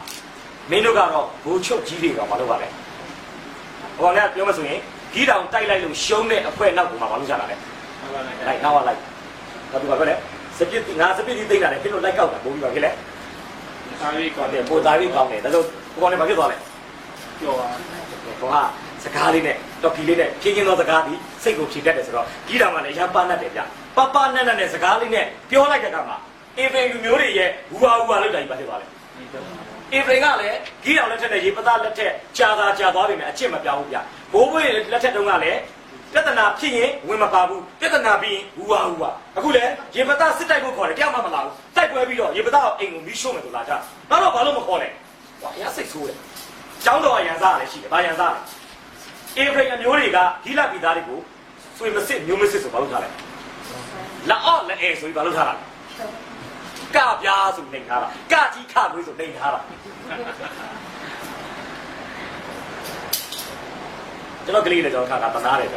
မင်းတို့ကတော့ဘူချုပ်ကြီးတွေကဘာလို့ပါလဲဟောလည်းပြောမဆိုရင်ဒီတောင်တိုက်လိုက်လို့ရှုံးတဲ့အဖွဲနောက်ကမှဘာလို့ကြတာလဲလိုက်နောက်ကလိုက်ဘာသူကပြောလဲစပစ်ငါစပစ်ဒီသိတာလေဖြစ်လို့လိုက်ကောက်တာဘိုးကြီးပါဖြစ်လဲဒါလေးကောက်တယ်ပိုသားလေးကောင်းတယ်ဒါဆိုကိုကောင်လည်းဘာဖြစ်သွားလဲပြောပါဟောဟာစကားလေးနဲ့တော်ကီလေးနဲ့ဖြင်းချင်းသောစကားဒီစိတ်ကိုဖြေတတ်တယ်ဆိုတော့ဒီတောင်ကလည်းရမ်းပါနဲ့တယ်ဗျပပနဲ့နဲ့စကားလေးနဲ့ပြောလိုက်တဲ့အခါမှာအေဖရိမ်လူမျိုးတွေရဲ့ဟူဟာလောက်တာကြီးပါဖြစ်သွားလဲအေဖရိမ်ကလည်းဒီတောင်လက်ထက်နဲ့ရေပသားလက်ထက်ကြာသွားပြီနဲ့အချစ်မပြောင်းဘူးဗျဘိုးဘွေးလက်ထက်တုန်းကလည်းပြဿနာဖြစ်ရင်ဝင်မပါဘူးပြဿနာပြီးရင်ဟူဟာအခုလည်းရေပသားစစ်တိုက်ဖို့ခေါ်တယ်တယောက်မှမလာဘူးတိုက်ပွဲပြီးတော့ရေပသားအိမ်ကိုမီးရှို့မယ်ဆိုလာကြနောက်တော့ဘာလို့မခေါ်လဲ哇，人家谁说的？讲到人啥嘞？是的，把人啥嘞？因为人牛那个，伊拉比他的高，所以没谁牛没谁说把路他来。那二那哎，所以把路他来。嘎边就拧他了，嘎几卡位就拧他了。这个里的就看看到哪里的，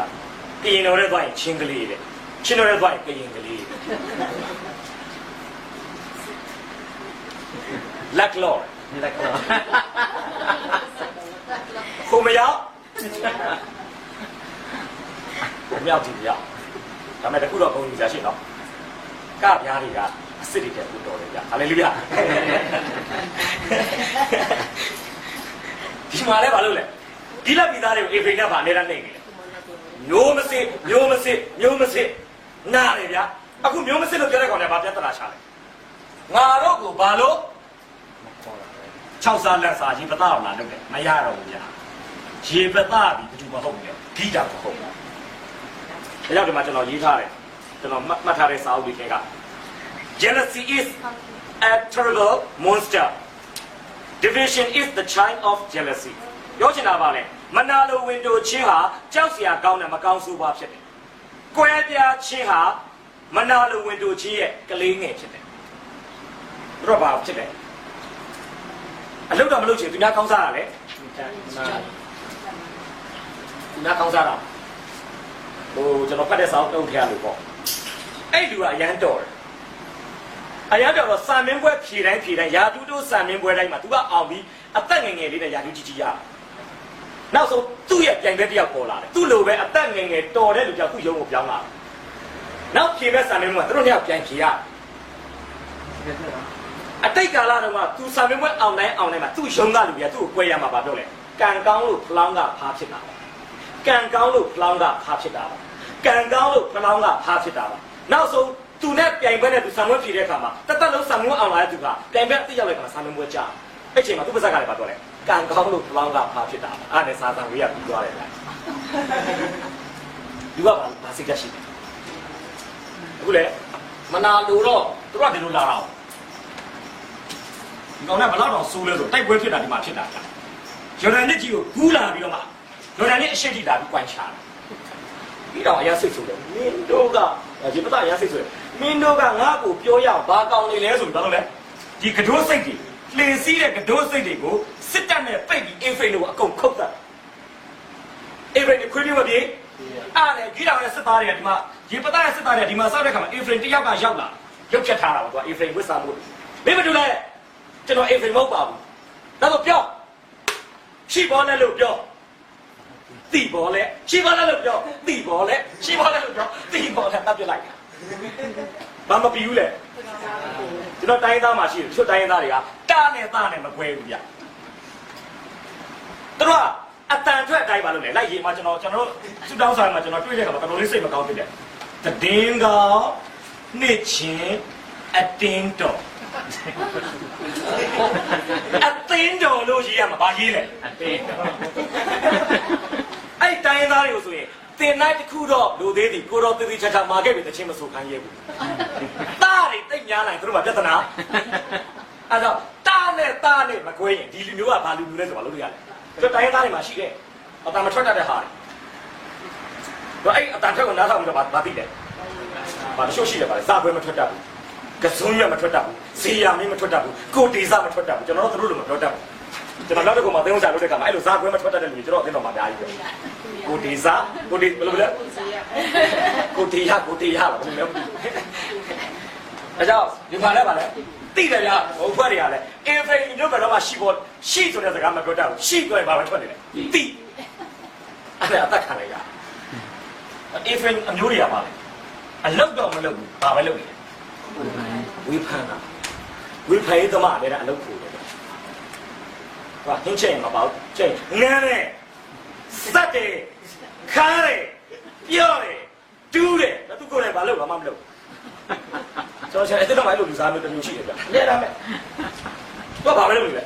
印度的转青个里的，青岛的转个印个里的。Luck Lord， 后面要，后面要几要，咱们的古老公寓家是喏，嘎边里个。是的，不多的呀，哈利路亚。ဒီမှာလည်းဘာလို့လဲဒီလက်ပြီးသားတွေကိုအေဖိနဲ့ဗာနေတာနေနေမျိုးမစစ်မျိုးမစစ်မျိုးမစစ်နားတယ်ဗျာအခုမျိုးမစစ်လို့ပြောတဲ့ကောင်ကဘာပြဿနာရှာလဲငါတို့ကိုဘာလို့6စားလက်စားရေပသားအောင်လာလုပ်တယ်မရတော့ဘူးဗျာရေပသားပြီးဘယ်သူမဟုတ်ဘူးလေဂိတာမဟုတ်ဘူးဒါကြောင့်ဒီမှာကျွန်တော်ရေးထားတယ်ကျွန်တော်မှတ်ထားတဲ့စာအုပ်တွေကJealousy is a terrible monster. Division is the child of jealousy. ပြောချင်တာပါလေမနာလိုဝင်တို့ချင်းဟာကြောက်စရာကောင်းတယ်မကောင်းဆိုးပါဖြစ်တယ်။ကွဲပြားချင်းဟာမနာလိုဝင်တို့ချင်းရဲ့ကလေးငယ်ဖြစ်တယ်။တို့ဘာဖြစ်လဲ။အလုပ်တော့မလုပ်ချင်သူများကောင်းစားတာလေ။သူများကောင်းစားတာဟိုကျွန်တော်ဖတ်တဲ့စာအုပ်တုံးထရလို့ပေါ့။အဲ့လူကအရန်တော်တယ်အရာတော့စာမင်းပွဲဖြေတိုင်းရာတူးတို့စာမင်းပွဲတိုင်းမှာ तू ကအောင်ပြီးအသက်ငယ်ငယ်လေးနဲ့ရာတူးကြီးရနောက်ဆုံးသူ့ရဲ့ပြိုင်ဘက်တယောက်ပေါ်လာတယ်သူ့လိုပဲအသက်ငယ်ငယ်တော်တဲ့လူကြောင့်သူ့ရုံးကိုပြောင်းလာနောက်ဖြေမဲ့စာမင်းပွဲသူတို့နှစ်ယောက်ပြိုင်ဖြေရအတိတ်ကာလတုန်းက तू စာမင်းပွဲအောင်တိုင်းမှာသူ့ရုံးကလူတွေကသူ့ကို꿰ရမှာပါပြောလေကံကောင်းလို့ဖလောင်းကဖားဖြစ်တာပါကံကောင်းလို့ဖလောင်းကဖားဖြစ်တာပါကံကောင်းလို့ဖလောင်းကဖားဖြစ်တာပါနောက်ဆုံးသူနဲ့ပြိုင်ပွဲနဲ့သူဆံမွေးဖြေတဲ့အခါမှာတက်လုံးဆံမွေးအောင်လာတဲ့သူကပြိုင်ပွဲတိရောက်လိုက်ခါဆံမွေးကြအဲ့ချိန်မှာသူ့ပါဇက်ကလည်းပါတော့လေကံကောင်းလို့ဖလောင်းကဖားဖြစ်တာအဲ့ဒါနဲ့စာတန်ဝေးရပြီးသွားတယ်ဗျာဒီကဘာစိတ်ကရှိတယ်အခုလေမနာလို့တော့သူကဒီလိုလာတော့ဒီကောင်ကဘလောက်တော့စိုးလဲဆိုတိုက်ပွဲဖြစ်တာဒီမှာဖြစ်တာဂျော်ဒန်နဲ့ကြီးကိုကူးလာပြီးတော့မှဂျော်ဒန်နဲ့အရှိတ်ထိလာပြီး꽌ချတာပြီးတော့အရာစိတ်ဆိုးတယ်မင်းတို့ကဒီပဒအရာစိတ်ဆိုးတယ်မင်းတို့ကငါ့ကိုပြောရအောင်ဘာကောင်းနေလဲဆိုပြီးတော့လေဒီကဒိုးစိတ်တွေလှင်စီးတဲ့ကဒိုးစိတ်တွေကိုစစ်တပ်နဲ့ပိတ်ပြီးအင်ဖိန်တို့အကုန်ခုတ်တာအင်ဖိန်ခွေးပြမပြေအားလေကြီးတော်ရဲ့စစ်သားတွေကဒီမှာရေပဒရဲ့စစ်သားတွေကဒီမှာစောက်တဲ့ခါမှာအင်ဖိန်တယောက်ကရောက်လာရုပ်ချက်ထားတာပေါ့ကွာအင်ဖိန်ဝစ်စာမှုမင်းမတို့လဲကျွန်တော်အင်ဖိန်မဟုတ်ပါဘူးဒါဆိုပြောရှိပေါ်လဲလို့ပြောတိပေါ်လဲရှိပေါ်လဲလို့ပြောတိပေါ်လဲရှိပေါ်လဲလို့ပြောတိပေါ်လဲတပ်ပြလိုက်ဘာမပြီးဘူးလေကျွန်တော်တိုင်းသားမှာရှိတယ်ချွတ်တိုင်းသားတွေကတားနဲ့သားနဲ့မကွဲဘူးဗျသူတို့ကအတန်ထွက်တိုင်းပါလို့လေလိုက်ရေမှာကျွန်တော်စူတောင်းဆိုင်မှာကျွန်တော်တွေ့တဲ့ခါမှာတော်တော်လေးစိတ်မကောင်းဖြစ်တယ်တည်င်းကနှစ်ချင်းအတင်းတော်အတင်းတော်လို့ရေးရမှာဘာရေးလဲအတင်းတော်အဲ့တိုင်းသားတွေကိုဆိုရင်တင်နိုင်တစ်ခုတော့လူသေးသည်ကိုတော့တည်တည်ချာချာမာခဲ့ပြီတချင်းမဆိုခိုင်းရဲဘူးတားတွေတိတ်များနိုင်သူတို့ကပြဿနာအဲ့တော့တားနဲ့မကွဲရင်ဒီလူမျိုးကဘာလူမျိုးလဲဆိုတော့လုပ်လို့ရတယ်ကျွန်တော်တိုင်းသားတွေမှာရှိတယ်အတန်မထွက်တတ်တဲ့ဟာတွေတော့အဲ့အတန်ထွက်ကိုနားထောင်ပြီးတော့ဘာသိတယ်ဘာတချို့ရှိတယ်ဗါလေစာပွဲမထွက်တတ်ဘူးကစုံရမထွက်တတ်ဘူးဇေယျမင်းမထွက်တတ်ဘူးကိုတေစာမထွက်တတ်ဘူးကျွန်တော်တို့လိုမပြောတတ်ဘူးကျွန်တော်နောက်တစ်ခုမှသိအောင်စာလုပ်တဲ့ခါမှာအဲ့လိုစာပွဲမထွက်တတ်တဲ့လူတွေကျွန်တော်အသိတော်မှာအများကြီးပဲကိုတေစာကိုတေဘယ်လိုလဲကိုတေရပါဘယ်လိုလဲအဲကြောင့်ဒီမှာလည်းဗါလေသိတယ်ဗျာဟိုဖွဲ့တွေကလည်းအင်ဖရိမျိုးကတော့မှရှိဆိုတဲ့စကားမပြောတတ်ဘူးရှိဆိုရင်ဘာပဲထွက်နေလဲသိအဲ့ဒါအသက်ခံလိုက်ရအင်ဖရိအမျိုးတွေကပါလေအလောက်တော့မလုပ်ဘူးဘာပဲလုပ်နေလဲဝိဖန်တာဝိဖိုင်းသမားလည်းအလုပ်ဖို့တယ်ဟာဟင်းချိန်မပေါ့ချိန်ငန်းတယ်စက်တယ်ခါတယ်ပြောတယ်တူးတယ်သူကိုယ်လည်းဘာလုပ်ဘာမှမလုပ်ကျွန်တော်အဲ့တော့မှအဲ့လိုလူစားမျိုးတစ်မျိုးရှိတယ်ဗျလဲရမယ်တော့ဘာပဲလုပ်လဲ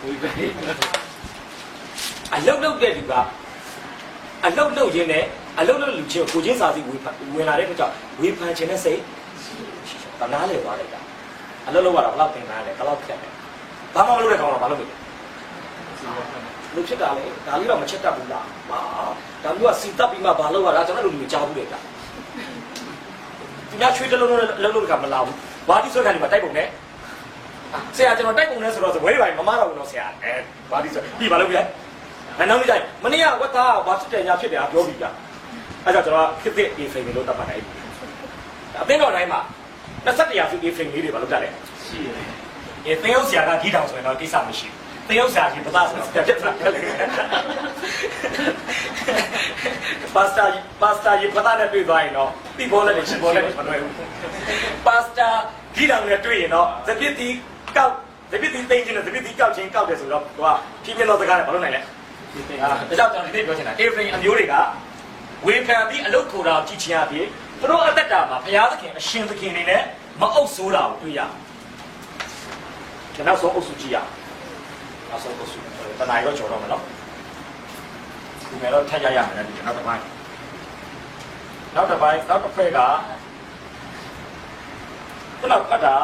ဝိဖိုင်းအလုပ်လုပ်တဲ့လူကအလုပ်လုပ်ရင်းနဲ့အလုပ်လုပ်လူချင်းကိုချင်းစာစီဝင်လာတဲ့အတွက်ကြောင့်ဝိဖန်ခြင်းနဲ့စိတ်တနားလေသွားလိုက်တာအလုပ်လုပ်ရတာဘယ်လောက်သင်တန်းလဲဘယ်လောက်ခက်လဲဘာမှမလုပ်တဲ့ကောင်တော့ဘာလုပ်မလဲ လူဖြစ်တာလေ လူဖြစ်တာလေဒါလေးတော့မချက်တတ်ဘူးလားဟာဒါမျိုးကစီတက်ပြီးမှဘာလုပ်ရတာကျွန်တော်တို့လူကြားဘူးလေကဒီများချွေးတလုံးလုံးကမလာဘူးဘာတိဆွဲခံနေမှာတိုက်ပုံနဲ့ဆရာကျွန်တော်တိုက်ပုံနဲ့ဆိုတော့ဝဲပိုင်းမမတော့ဘူးတော့ဆရာဘာတိဆွဲပြီးဘာလုပ်ပြလဲနောက်နေ့ကျရင်မနေ့ကဝက်သားဘာဖြစ်တယ်ညာဖြစ်တယ်ပြောပြီးကြအဲ့တော့ကျွန်တော်ခစ်တဲ့ A frame လို့တတ်ပါတယ်အသိတော်တိုင်းမှာ21ရာစု A frame လေးတွေဘာလုပ်ကြလဲ ရှိတယ် သင်ရုပ်ဆရာကဂီတောင်ဆိုရင်တော့ကိစ္စမရှိဘူးသင်ရုပ်ဆရာကြီးပသားဆိုတော့ပြတ်သွားတယ်ပါစတာကြီးပသားနဲ့တွေ့သွားရင်တော့တိဘောလည်းရှင်ဘောလည်းမတွေ့ဘူးပါစတာဂီတောင်နဲ့တွေ့ရင်တော့သပြစ်တီကောက်သပြစ်တီသိမ့်ခြင်းနဲ့သပြစ်တီကောက်ခြင်းကောက်တယ်ဆိုတော့သူကဖြည်းဖြည်းတော့စကားနဲ့ဘာလို့နိုင်လဲဒါကြောင့်ကျွန်တော်ဒီနေ့ပြောချင်တာ A frame အမျိုးတွေကဝေခံပြီးအလုတ်ထိုတာကြည့်ချင်ရပြီသူတို့အသက်တာမှာဘုရားသခင်အရှင်သခင်တွေနဲ့မအုပ်ဆိုးတာကိုတွေ့ရကျွန်တော်ဆုံးအုပ်စုကြည့်ရအောင်ဆုံးအုပ်စုတနားရောကျော်တော့မယ်နော်ဒီမဲ့တော့ထပ်ရရမယ်ဒီနောက်တစ်ပိုင်းနောက်တစ်ဖက်ကခုနကတာ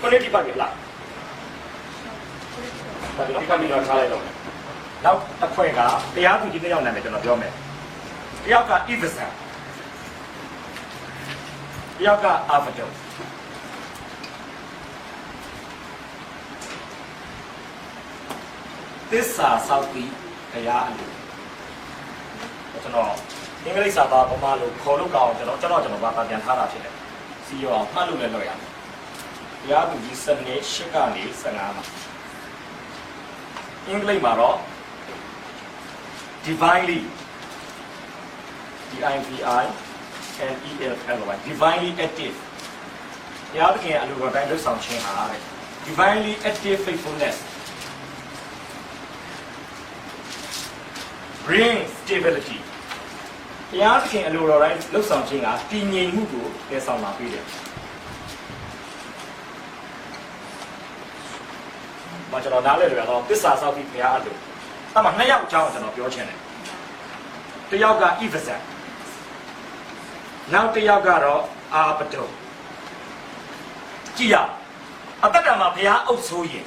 ခုနှစ်ဒီပတ်ပြီလားဒါဒီပတ်ပြီးတော့ထားလိုက်တော့နောက်တစ်ခွက်ကတရားသူကြီးတစ်ယောက်နာမည်ကျွန်တော်ပြောမယ်တယောက်က Iverson တယောက်က Avadonသစ္စာစောက်ပြီးခရားအလိုကျွန်တော်အင်္ဂလိပ်စာသားဗမာလိုခေါ်လို့ကောင်းကျွန်တော်ဘာပြန်ထားတာဖြစ်တယ်စီရောအောင်မှတ်လို့လည်းလုပ်ရမယ်တရားသူကြီးစနေ၈ကနေ15မှာအင်္ဂလိပ်မှာတော့ divinely divinely active တရားသခင်အလိုတော်တိုင်းလှုပ်ဆောင်ခြင်းဟာတဲ့ divinely active faithfulness bring stability တရားသခင်အလိုတော်တိုင်းလှုပ်ဆောင်ခြင်းကတည်ငြိမ်မှုကိုတည်ဆောင်လာပေးတယ်။ဘာကျွန်တော်နားလည်လို့ရတော့သစ္စာစောက်ပြီးဘုရားအလိုအဲ့မှာနှစ်ယောက်အကြောင်းကျွန်တော်ပြောချင်တယ်။တစ်ယောက်က Iverson နောက်တစ်ယောက်ကတော့ Avadon ကြည့်ရအသက်တာမှာဘုရားအုပ်ဆိုးရင်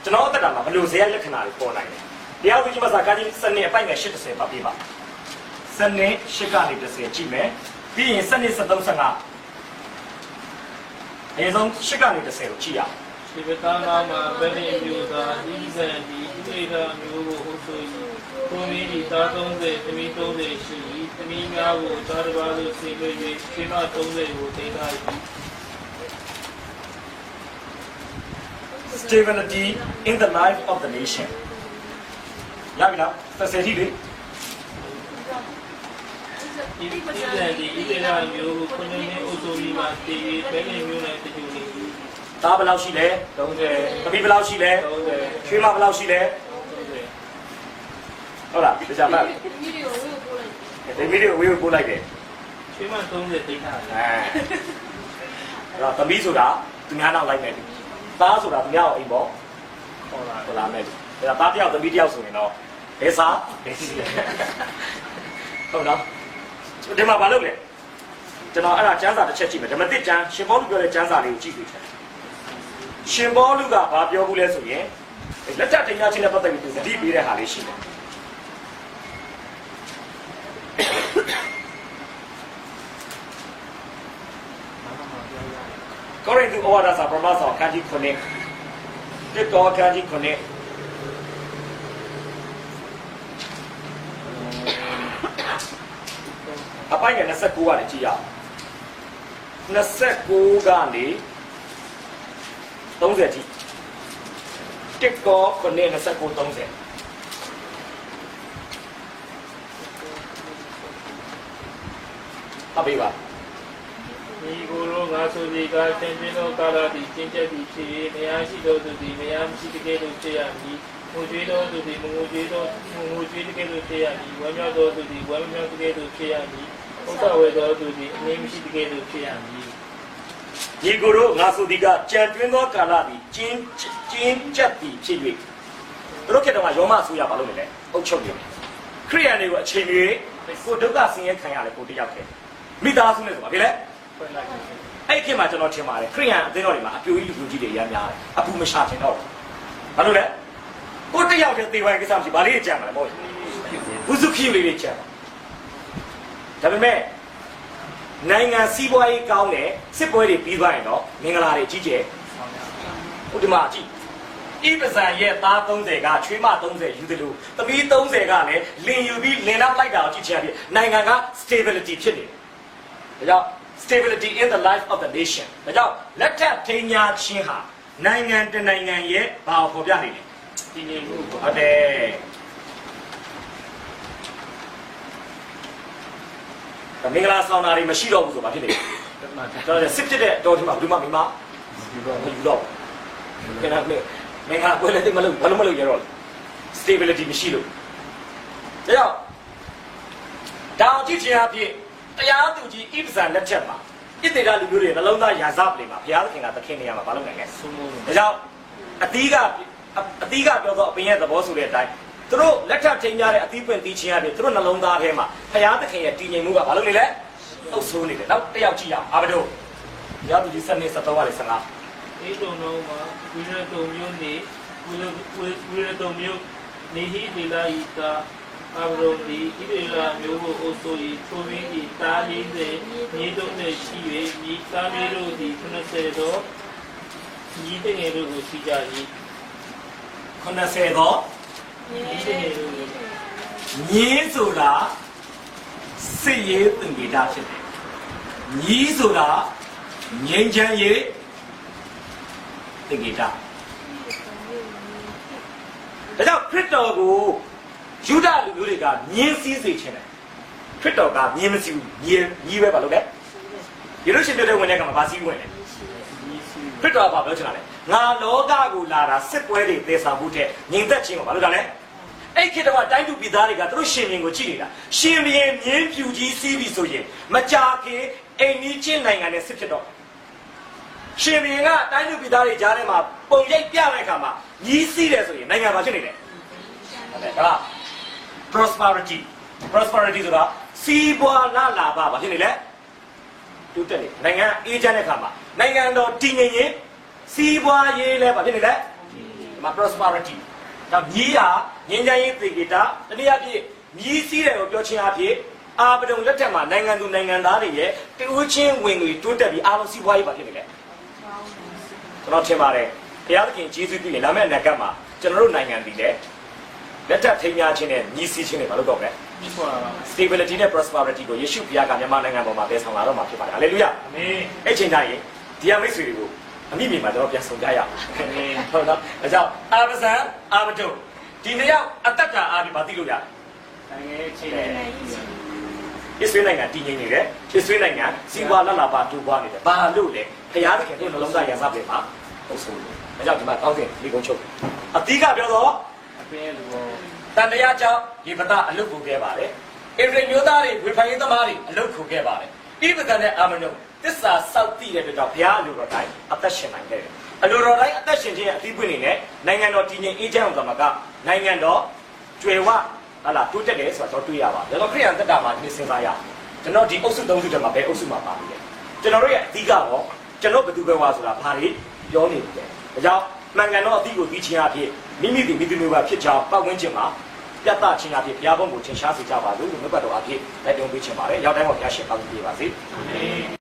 ကျွန်တော်အသက်တာမှာဘယ်လိုဇေယျလက္ခဏာတွေပေါ်နိုင်လဲ။တရားသူကြီးမဆာကကြီးစနစ်အပိုင်ငယ်80ပတ်ပြပါစနစ်8ကနေ10ကြည့်မယ်ပြီးရင်စနစ်73 15အဲဆုံး8ကနေ10ကိုကြည့်ရအောင် ဒီပသာနာမှာဗနေမျိုးသားဒီဇန်ဒီဣဒာမျိုးကိုဟုတ်ဆိုရင်ကိုမင်းဒီသား30သမီး30ရှိသမီးများကိုသားတစ်ပါးလို့ဆင်လို့၍ရှင်မ30ကိုတင်ထားပြီ Stability in the life of the nation ရပြီလား30ထိလေ ဒီဇန်ဒီဣဒာမျိုးကိုကိုမင်းအုပ်စိုးပြီးမှတည်ပြီးဗနေမျိုးနဲ့တကြိုနေပြီ သားဘယ်လောက်ရှိလဲ 30 သမီးဘယ်လောက်ရှိလဲ 30 ချွေးမဘယ်လောက်ရှိလဲဟုတ်လားဒီကြပါဒီမီဒီယိုဝေးကိုပို့လိုက်တယ် ရှင်မ30တင်ထားတယ် အဲ့တော့သမီးဆိုတာသူများနောက်လိုက်မယ်သားဆိုတာသူများအောင်အိမ်ပေါ့ ဟုတ်လား ဟုတ်လားမဲ့အဲ့ဒါသားတယောက်သမီးတယောက်ဆိုရင်တော့ဘယ်စားဘယ်စီဟုတ်နော်ဒီမှာဘာလုပ်လဲကျွန်တော်အဲ့ဒါကျမ်းစာတစ်ချက်ကြည့်မယ်ဓမ္မသစ်ကျမ်းရှင်ပေါလုပြောတဲ့ကျမ်းစာလေးကိုကြည့်ပြီးတယ်ရှင်ပေါလုကဘာပြောဘူးလဲဆိုရင်လက်ထပ်တင်ရခြင်းနဲ့ပတ်သက်ပြီးသူသတိပေးတဲ့ဟာလေးရှိတယ်ကောရိန္သုဩဝါဒစာပထမဆောင်အခန်းကြီး9တစ်တော်အခန်းကြီး9အပိုင်းငယ်29ကနေကြည့်ရအောင်29ကနေ30ထိတစ်တော်9 29 30အပေးပါ ဒီကိုယ်လုံးငါဆိုဒီကသင်ပြင်းသောကာလသည်ကျင့်ကြံသည်ဖြစ်၍မယားရှိသောသူသည်မယားမရှိတကယ်လို့ဖြစ်ရမည်။ငိုကြွေးသောသူသည်ငိုကြွေးတကယ်လို့ဖြစ်ရမည်။ဝမ်းမြောက်သောသူသည်ဝမ်းမြောက်တကယ်လို့ဖြစ်ရမည်။ဥစ္စာဝယ်သောသူသည်အနေမရှိတကယ်လို့ဖြစ်ရမည် ညီကိုတို့ငါဆိုဒီကကြံတွင်းသောကာလသည်ကျင်းကြပ်သည်ဖြစ်၍သူတို့ခေတ္တမှာယောမအစိုးရဘာလုပ်နေလဲအုပ်ချုပ်နေတယ်ခရိယန်တွေကိုအချိန်ကြီးကိုဒုက္ခဆင်းရဲခံရတယ်ကိုတယောက်တည်းမိသားစုနဲ့ဆိုပါပြီလေ ။ဖွင့်လိုက်တယ် အဲ့ဒီခေတ်မှာကျွန်တော်ထင်ပါတယ်ခရိယန်အသင်းတော်တွေမှာအပြိုကြီးလူကြီးတွေအများများတယ်အပူမရှာချင်တော့ဘာလို့လဲ ကိုတယောက်တည်းသေပိုင်းကိစ္စမရှိဘာလေးကြံမှာလဲမဟုတ်ဘူးစုခိလေးကြံဒါပေမဲ့နိုင်ငံစီးပွားရေးကောင်းတယ်စစ်ပွဲတွေပြီးသွားရင်တော့မင်္ဂလာတွေကြီးကျယ်ဥဒ္ဓမာကြည့်ဤပဇံရဲ့သား30ကချွေးမ30ယူတယ်လို့သမီး30ကလည်းလင်ယူပြီးလင်နောက်လိုက်တာကိုကြည့်ချင်တယ်နိုင်ငံက stability ဖြစ်နေတယ်ဒါကြောင့် stability in the life of the nation ဒါကြောင့်လက်ထပ်ထိန်းညာခြင်းဟာနိုင်ငံတနိုင်ငံရဲ့ဘာကိုဖော်ပြနေလဲတည်ငြိမ်မှုဟုတ်တယ်မင်္ဂလာဆောင်တာတွေမရှိတော့ဘူးဆိုဘာဖြစ်နေလဲကျွန်တော်စစ်ဖြစ်တဲ့တော်ဒီမှာဘယ်မှာမိမယူတော့ဘယ်နဲ့မင်္ဂလာပွဲလည်းတိတ်မလို့ဘာလို့မလို့ရတော့လဲ stability မရှိလို့ဒါကြောင့်တောင်ကြည့်ခြင်းအဖြစ်တရားသူကြီးဣပဇံလက်ချက်မှာဣသေရလူမျိုးတွေနှလုံးသားရာဇပလင်မှာဘုရားသခင်ကသခင်နေရာမှာဘာလုပ်နိုင်လဲဆုံးမလို့ဒါကြောင့်အသီးကပြောတော့အပင်ရဲ့သဘောဆိုတဲ့အတိုင်းသူတို့လက်ထပ်ထိန်းကြတဲ့အသီးပွင့်သီးချင်းအဖြစ်သူတို့နှလုံးသားထဲမှာဘုရားသခင်ရဲ့တည်ငြိမ်မှုကဘာလုပ်နေလဲအုပ်ဆိုးနေတယ်နောက်တစ်ယောက်ကြည့်ရအောင်အာဘဒိုဘုရားသူကြီး7နှစ်73ကနေ15အေးတုံလုံးမှာဝိရတုံမျိုးနေဝိရတုံမျိုးနေဟိဒီလာဤတာအဘရုံဒီဣဒေလာမျိုးကိုအုပ်ဆို၏ထိုရင်းဤတား40မြေတုံးနဲ့ရှိ၍မြေသားမျိုးတို့သည်90တော့ညီတငယ်တို့ကိုရှိကြ၏90တော့ညီတငယ်တို့ညင်းဆိုတာစစ်ရေးသင်္ကေတဖြစ်တယ်ညီးဆိုတာငြိမ်းချမ်းရေးသင်္ကေတဒါကြောင့်ခရစ်တော်ကိုယူဒလူမျိုးတွေကမြင်းစည်းစေခြင်းတယ်ခရစ်တော်ကမြင်းမစည်းဘူးညီးပဲပါလို့လေယေရုရှလင်မြို့ထဲဝင်တဲ့ကမှာဘာစည်းဝင်လဲခရစ်တော်ကဘာပြောချင်တာလဲငါလောကကိုလာတာစစ်ပွဲတွေသေဆောင်မှုတဲ့ငြိမ်သက်ခြင်းကိုဘာလို့တာလဲအဲ့ခေတ္တကတိုင်းသူပြည်သားတွေကသူတို့ရှင်ဘုရင်ကိုကြည့်နေတာရှင်ဘုရင်မြင်းဖြူကြီးစီးပြီဆိုရင်မကြာခင်အိမ်ကြီးချင်းနိုင်ငံနဲ့စစ်ဖြစ်တော့ရှင်ဘုရင်ကတိုင်းသူပြည်သားတွေကြားထဲမှာပုံရိပ်ပြတဲ့အခါမှာညီးစီးတယ်ဆိုရင်နိုင်ငံမှာဖြစ်နေတယ်ဟုတ်တယ်ဟုတ်လား prosperity ဆိုတာစီးပွားလာပါဘာဖြစ်နေလဲတိုးတက်နေနိုင်ငံအေးချမ်းတဲ့အခါမှာနိုင်ငံတော်တည်ငြိမ်ရင်စီးပွားရေးလည်းဘာဖြစ်နေလဲဒီမှာ prosperity ဒါမြည်ဟာငြိမ်းချမ်းရေးသေကေတာတနည်းအားဖြင့်မြည်စည်းတယ်ကိုပြောချင်းအားဖြင့်အာပဒုံလက်ထက်မှာနိုင်ငံသူနိုင်ငံသားတွေရဲ့တိုးချင်းဝင်ငွေတိုးတက်ပြီးအားလုံးစီးပွားရေးဘာဖြစ်နေလဲကျွန်တော်ထင်ပါတယ်ဘုရားသခင်ယေရှုပြုရင်လာမယ့်အနာဂတ်မှာကျွန်တော်တို့နိုင်ငံတည်တယ်လက်ထပ်ထိမ်းများခြင်းနဲ့ညီးစည်းခြင်းတွေဘာလို့တော့လဲ stability နဲ့ prosperity ကိုယေရှုဘုရားကမြန်မာနိုင်ငံပေါ်မှာတည်ဆောင်လာတော့မှာဖြစ်ပါတယ်ဟာလေလုယာအာမင်အဲ့ချိန်တိုင်းဒီအမိတ်ဆွေတွေကိုအမိမြေမှာကျွန်တော်ပြန်ဆောင်ကြရအောင်ဟုတ်နော်ဒါကြောင့်အာဗဇံအာဗဒုဒီနှစ်ယောက်အတ္တတာအားဒီမှာသိလို့ရတယ်နိုင်ငံချင်းနဲ့အစ္စရေးနိုင်ငံတည်ငြိမ်နေတယ်အစ္စရေးနိုင်ငံစီးပွားလာပါတူပွားနေတယ်ဘာလို့လဲဘုရားသခင်တို့နှလုံးသားရာဇပင်မှာဟုတ်ဆိုတယ်ဒါကြောင့်ဒီမှာတောင်းတင်ဒီကုန်းချုပ်အတိကပြောတော့အပင်းလူဘောတန်တရားကြောင့်ဒီပဒအလုတ်ကိုခဲ့ပါတယ်ဣသရေလမျိုးသားတွေဝေဖန်ရေးသမားတွေအလုတ်ကိုခဲ့ပါတယ်ဣဗဒနဲ့အာမနုသစ္စာစောက်တည်တဲ့အတွက်ကြောင့်ဘုရားအလိုတော်တိုင်းအသက်ရှင်နိုင်ခဲ့တယ်အလိုတော်တိုင်းအသက်ရှင်ခြင်းရဲ့အသီးပွင့်နေနဲ့နိုင်ငံတော်တည်ငြိမ်အေးချမ်းအောင်သမကနိုင်ငံတော်ကျွယ်ဝဟာလာတိုးတက်တယ်ဆိုတော့တွေ့ရပါတယ်ဒါတော့ခရိယန်သက်တာမှာဒီစဉ်းစားရကျွန်တော်ဒီအုပ်စု၃စုတည်းမှာဘယ်အုပ်စုမှာပါလဲကျွန်တော်တို့ရဲ့အသီးကတော့ကျွန်တော်ဘယ်သူပဲဝါဆိုတာဘာတွေပြောနေတယ်ဒါကြောင့်မှန်ကန်တော့အသီးကိုသိချင်းအဖြစ်မိမိဒီမိသူမျိုးပါဖြစ်ကြောင်းပတ်ဝန်းကျင်မှာပြတ်သားခြင်းအဖြစ်ဘုရားဘုန်းကိုထင်ရှားစေကြပါလို့မြတ်တော်အဖြစ်လက်တွန်းပေးခြင်းပါတယ်ရောက်တိုင်းမှာဘုရားရှင်ပါပေးပါစေအာမင်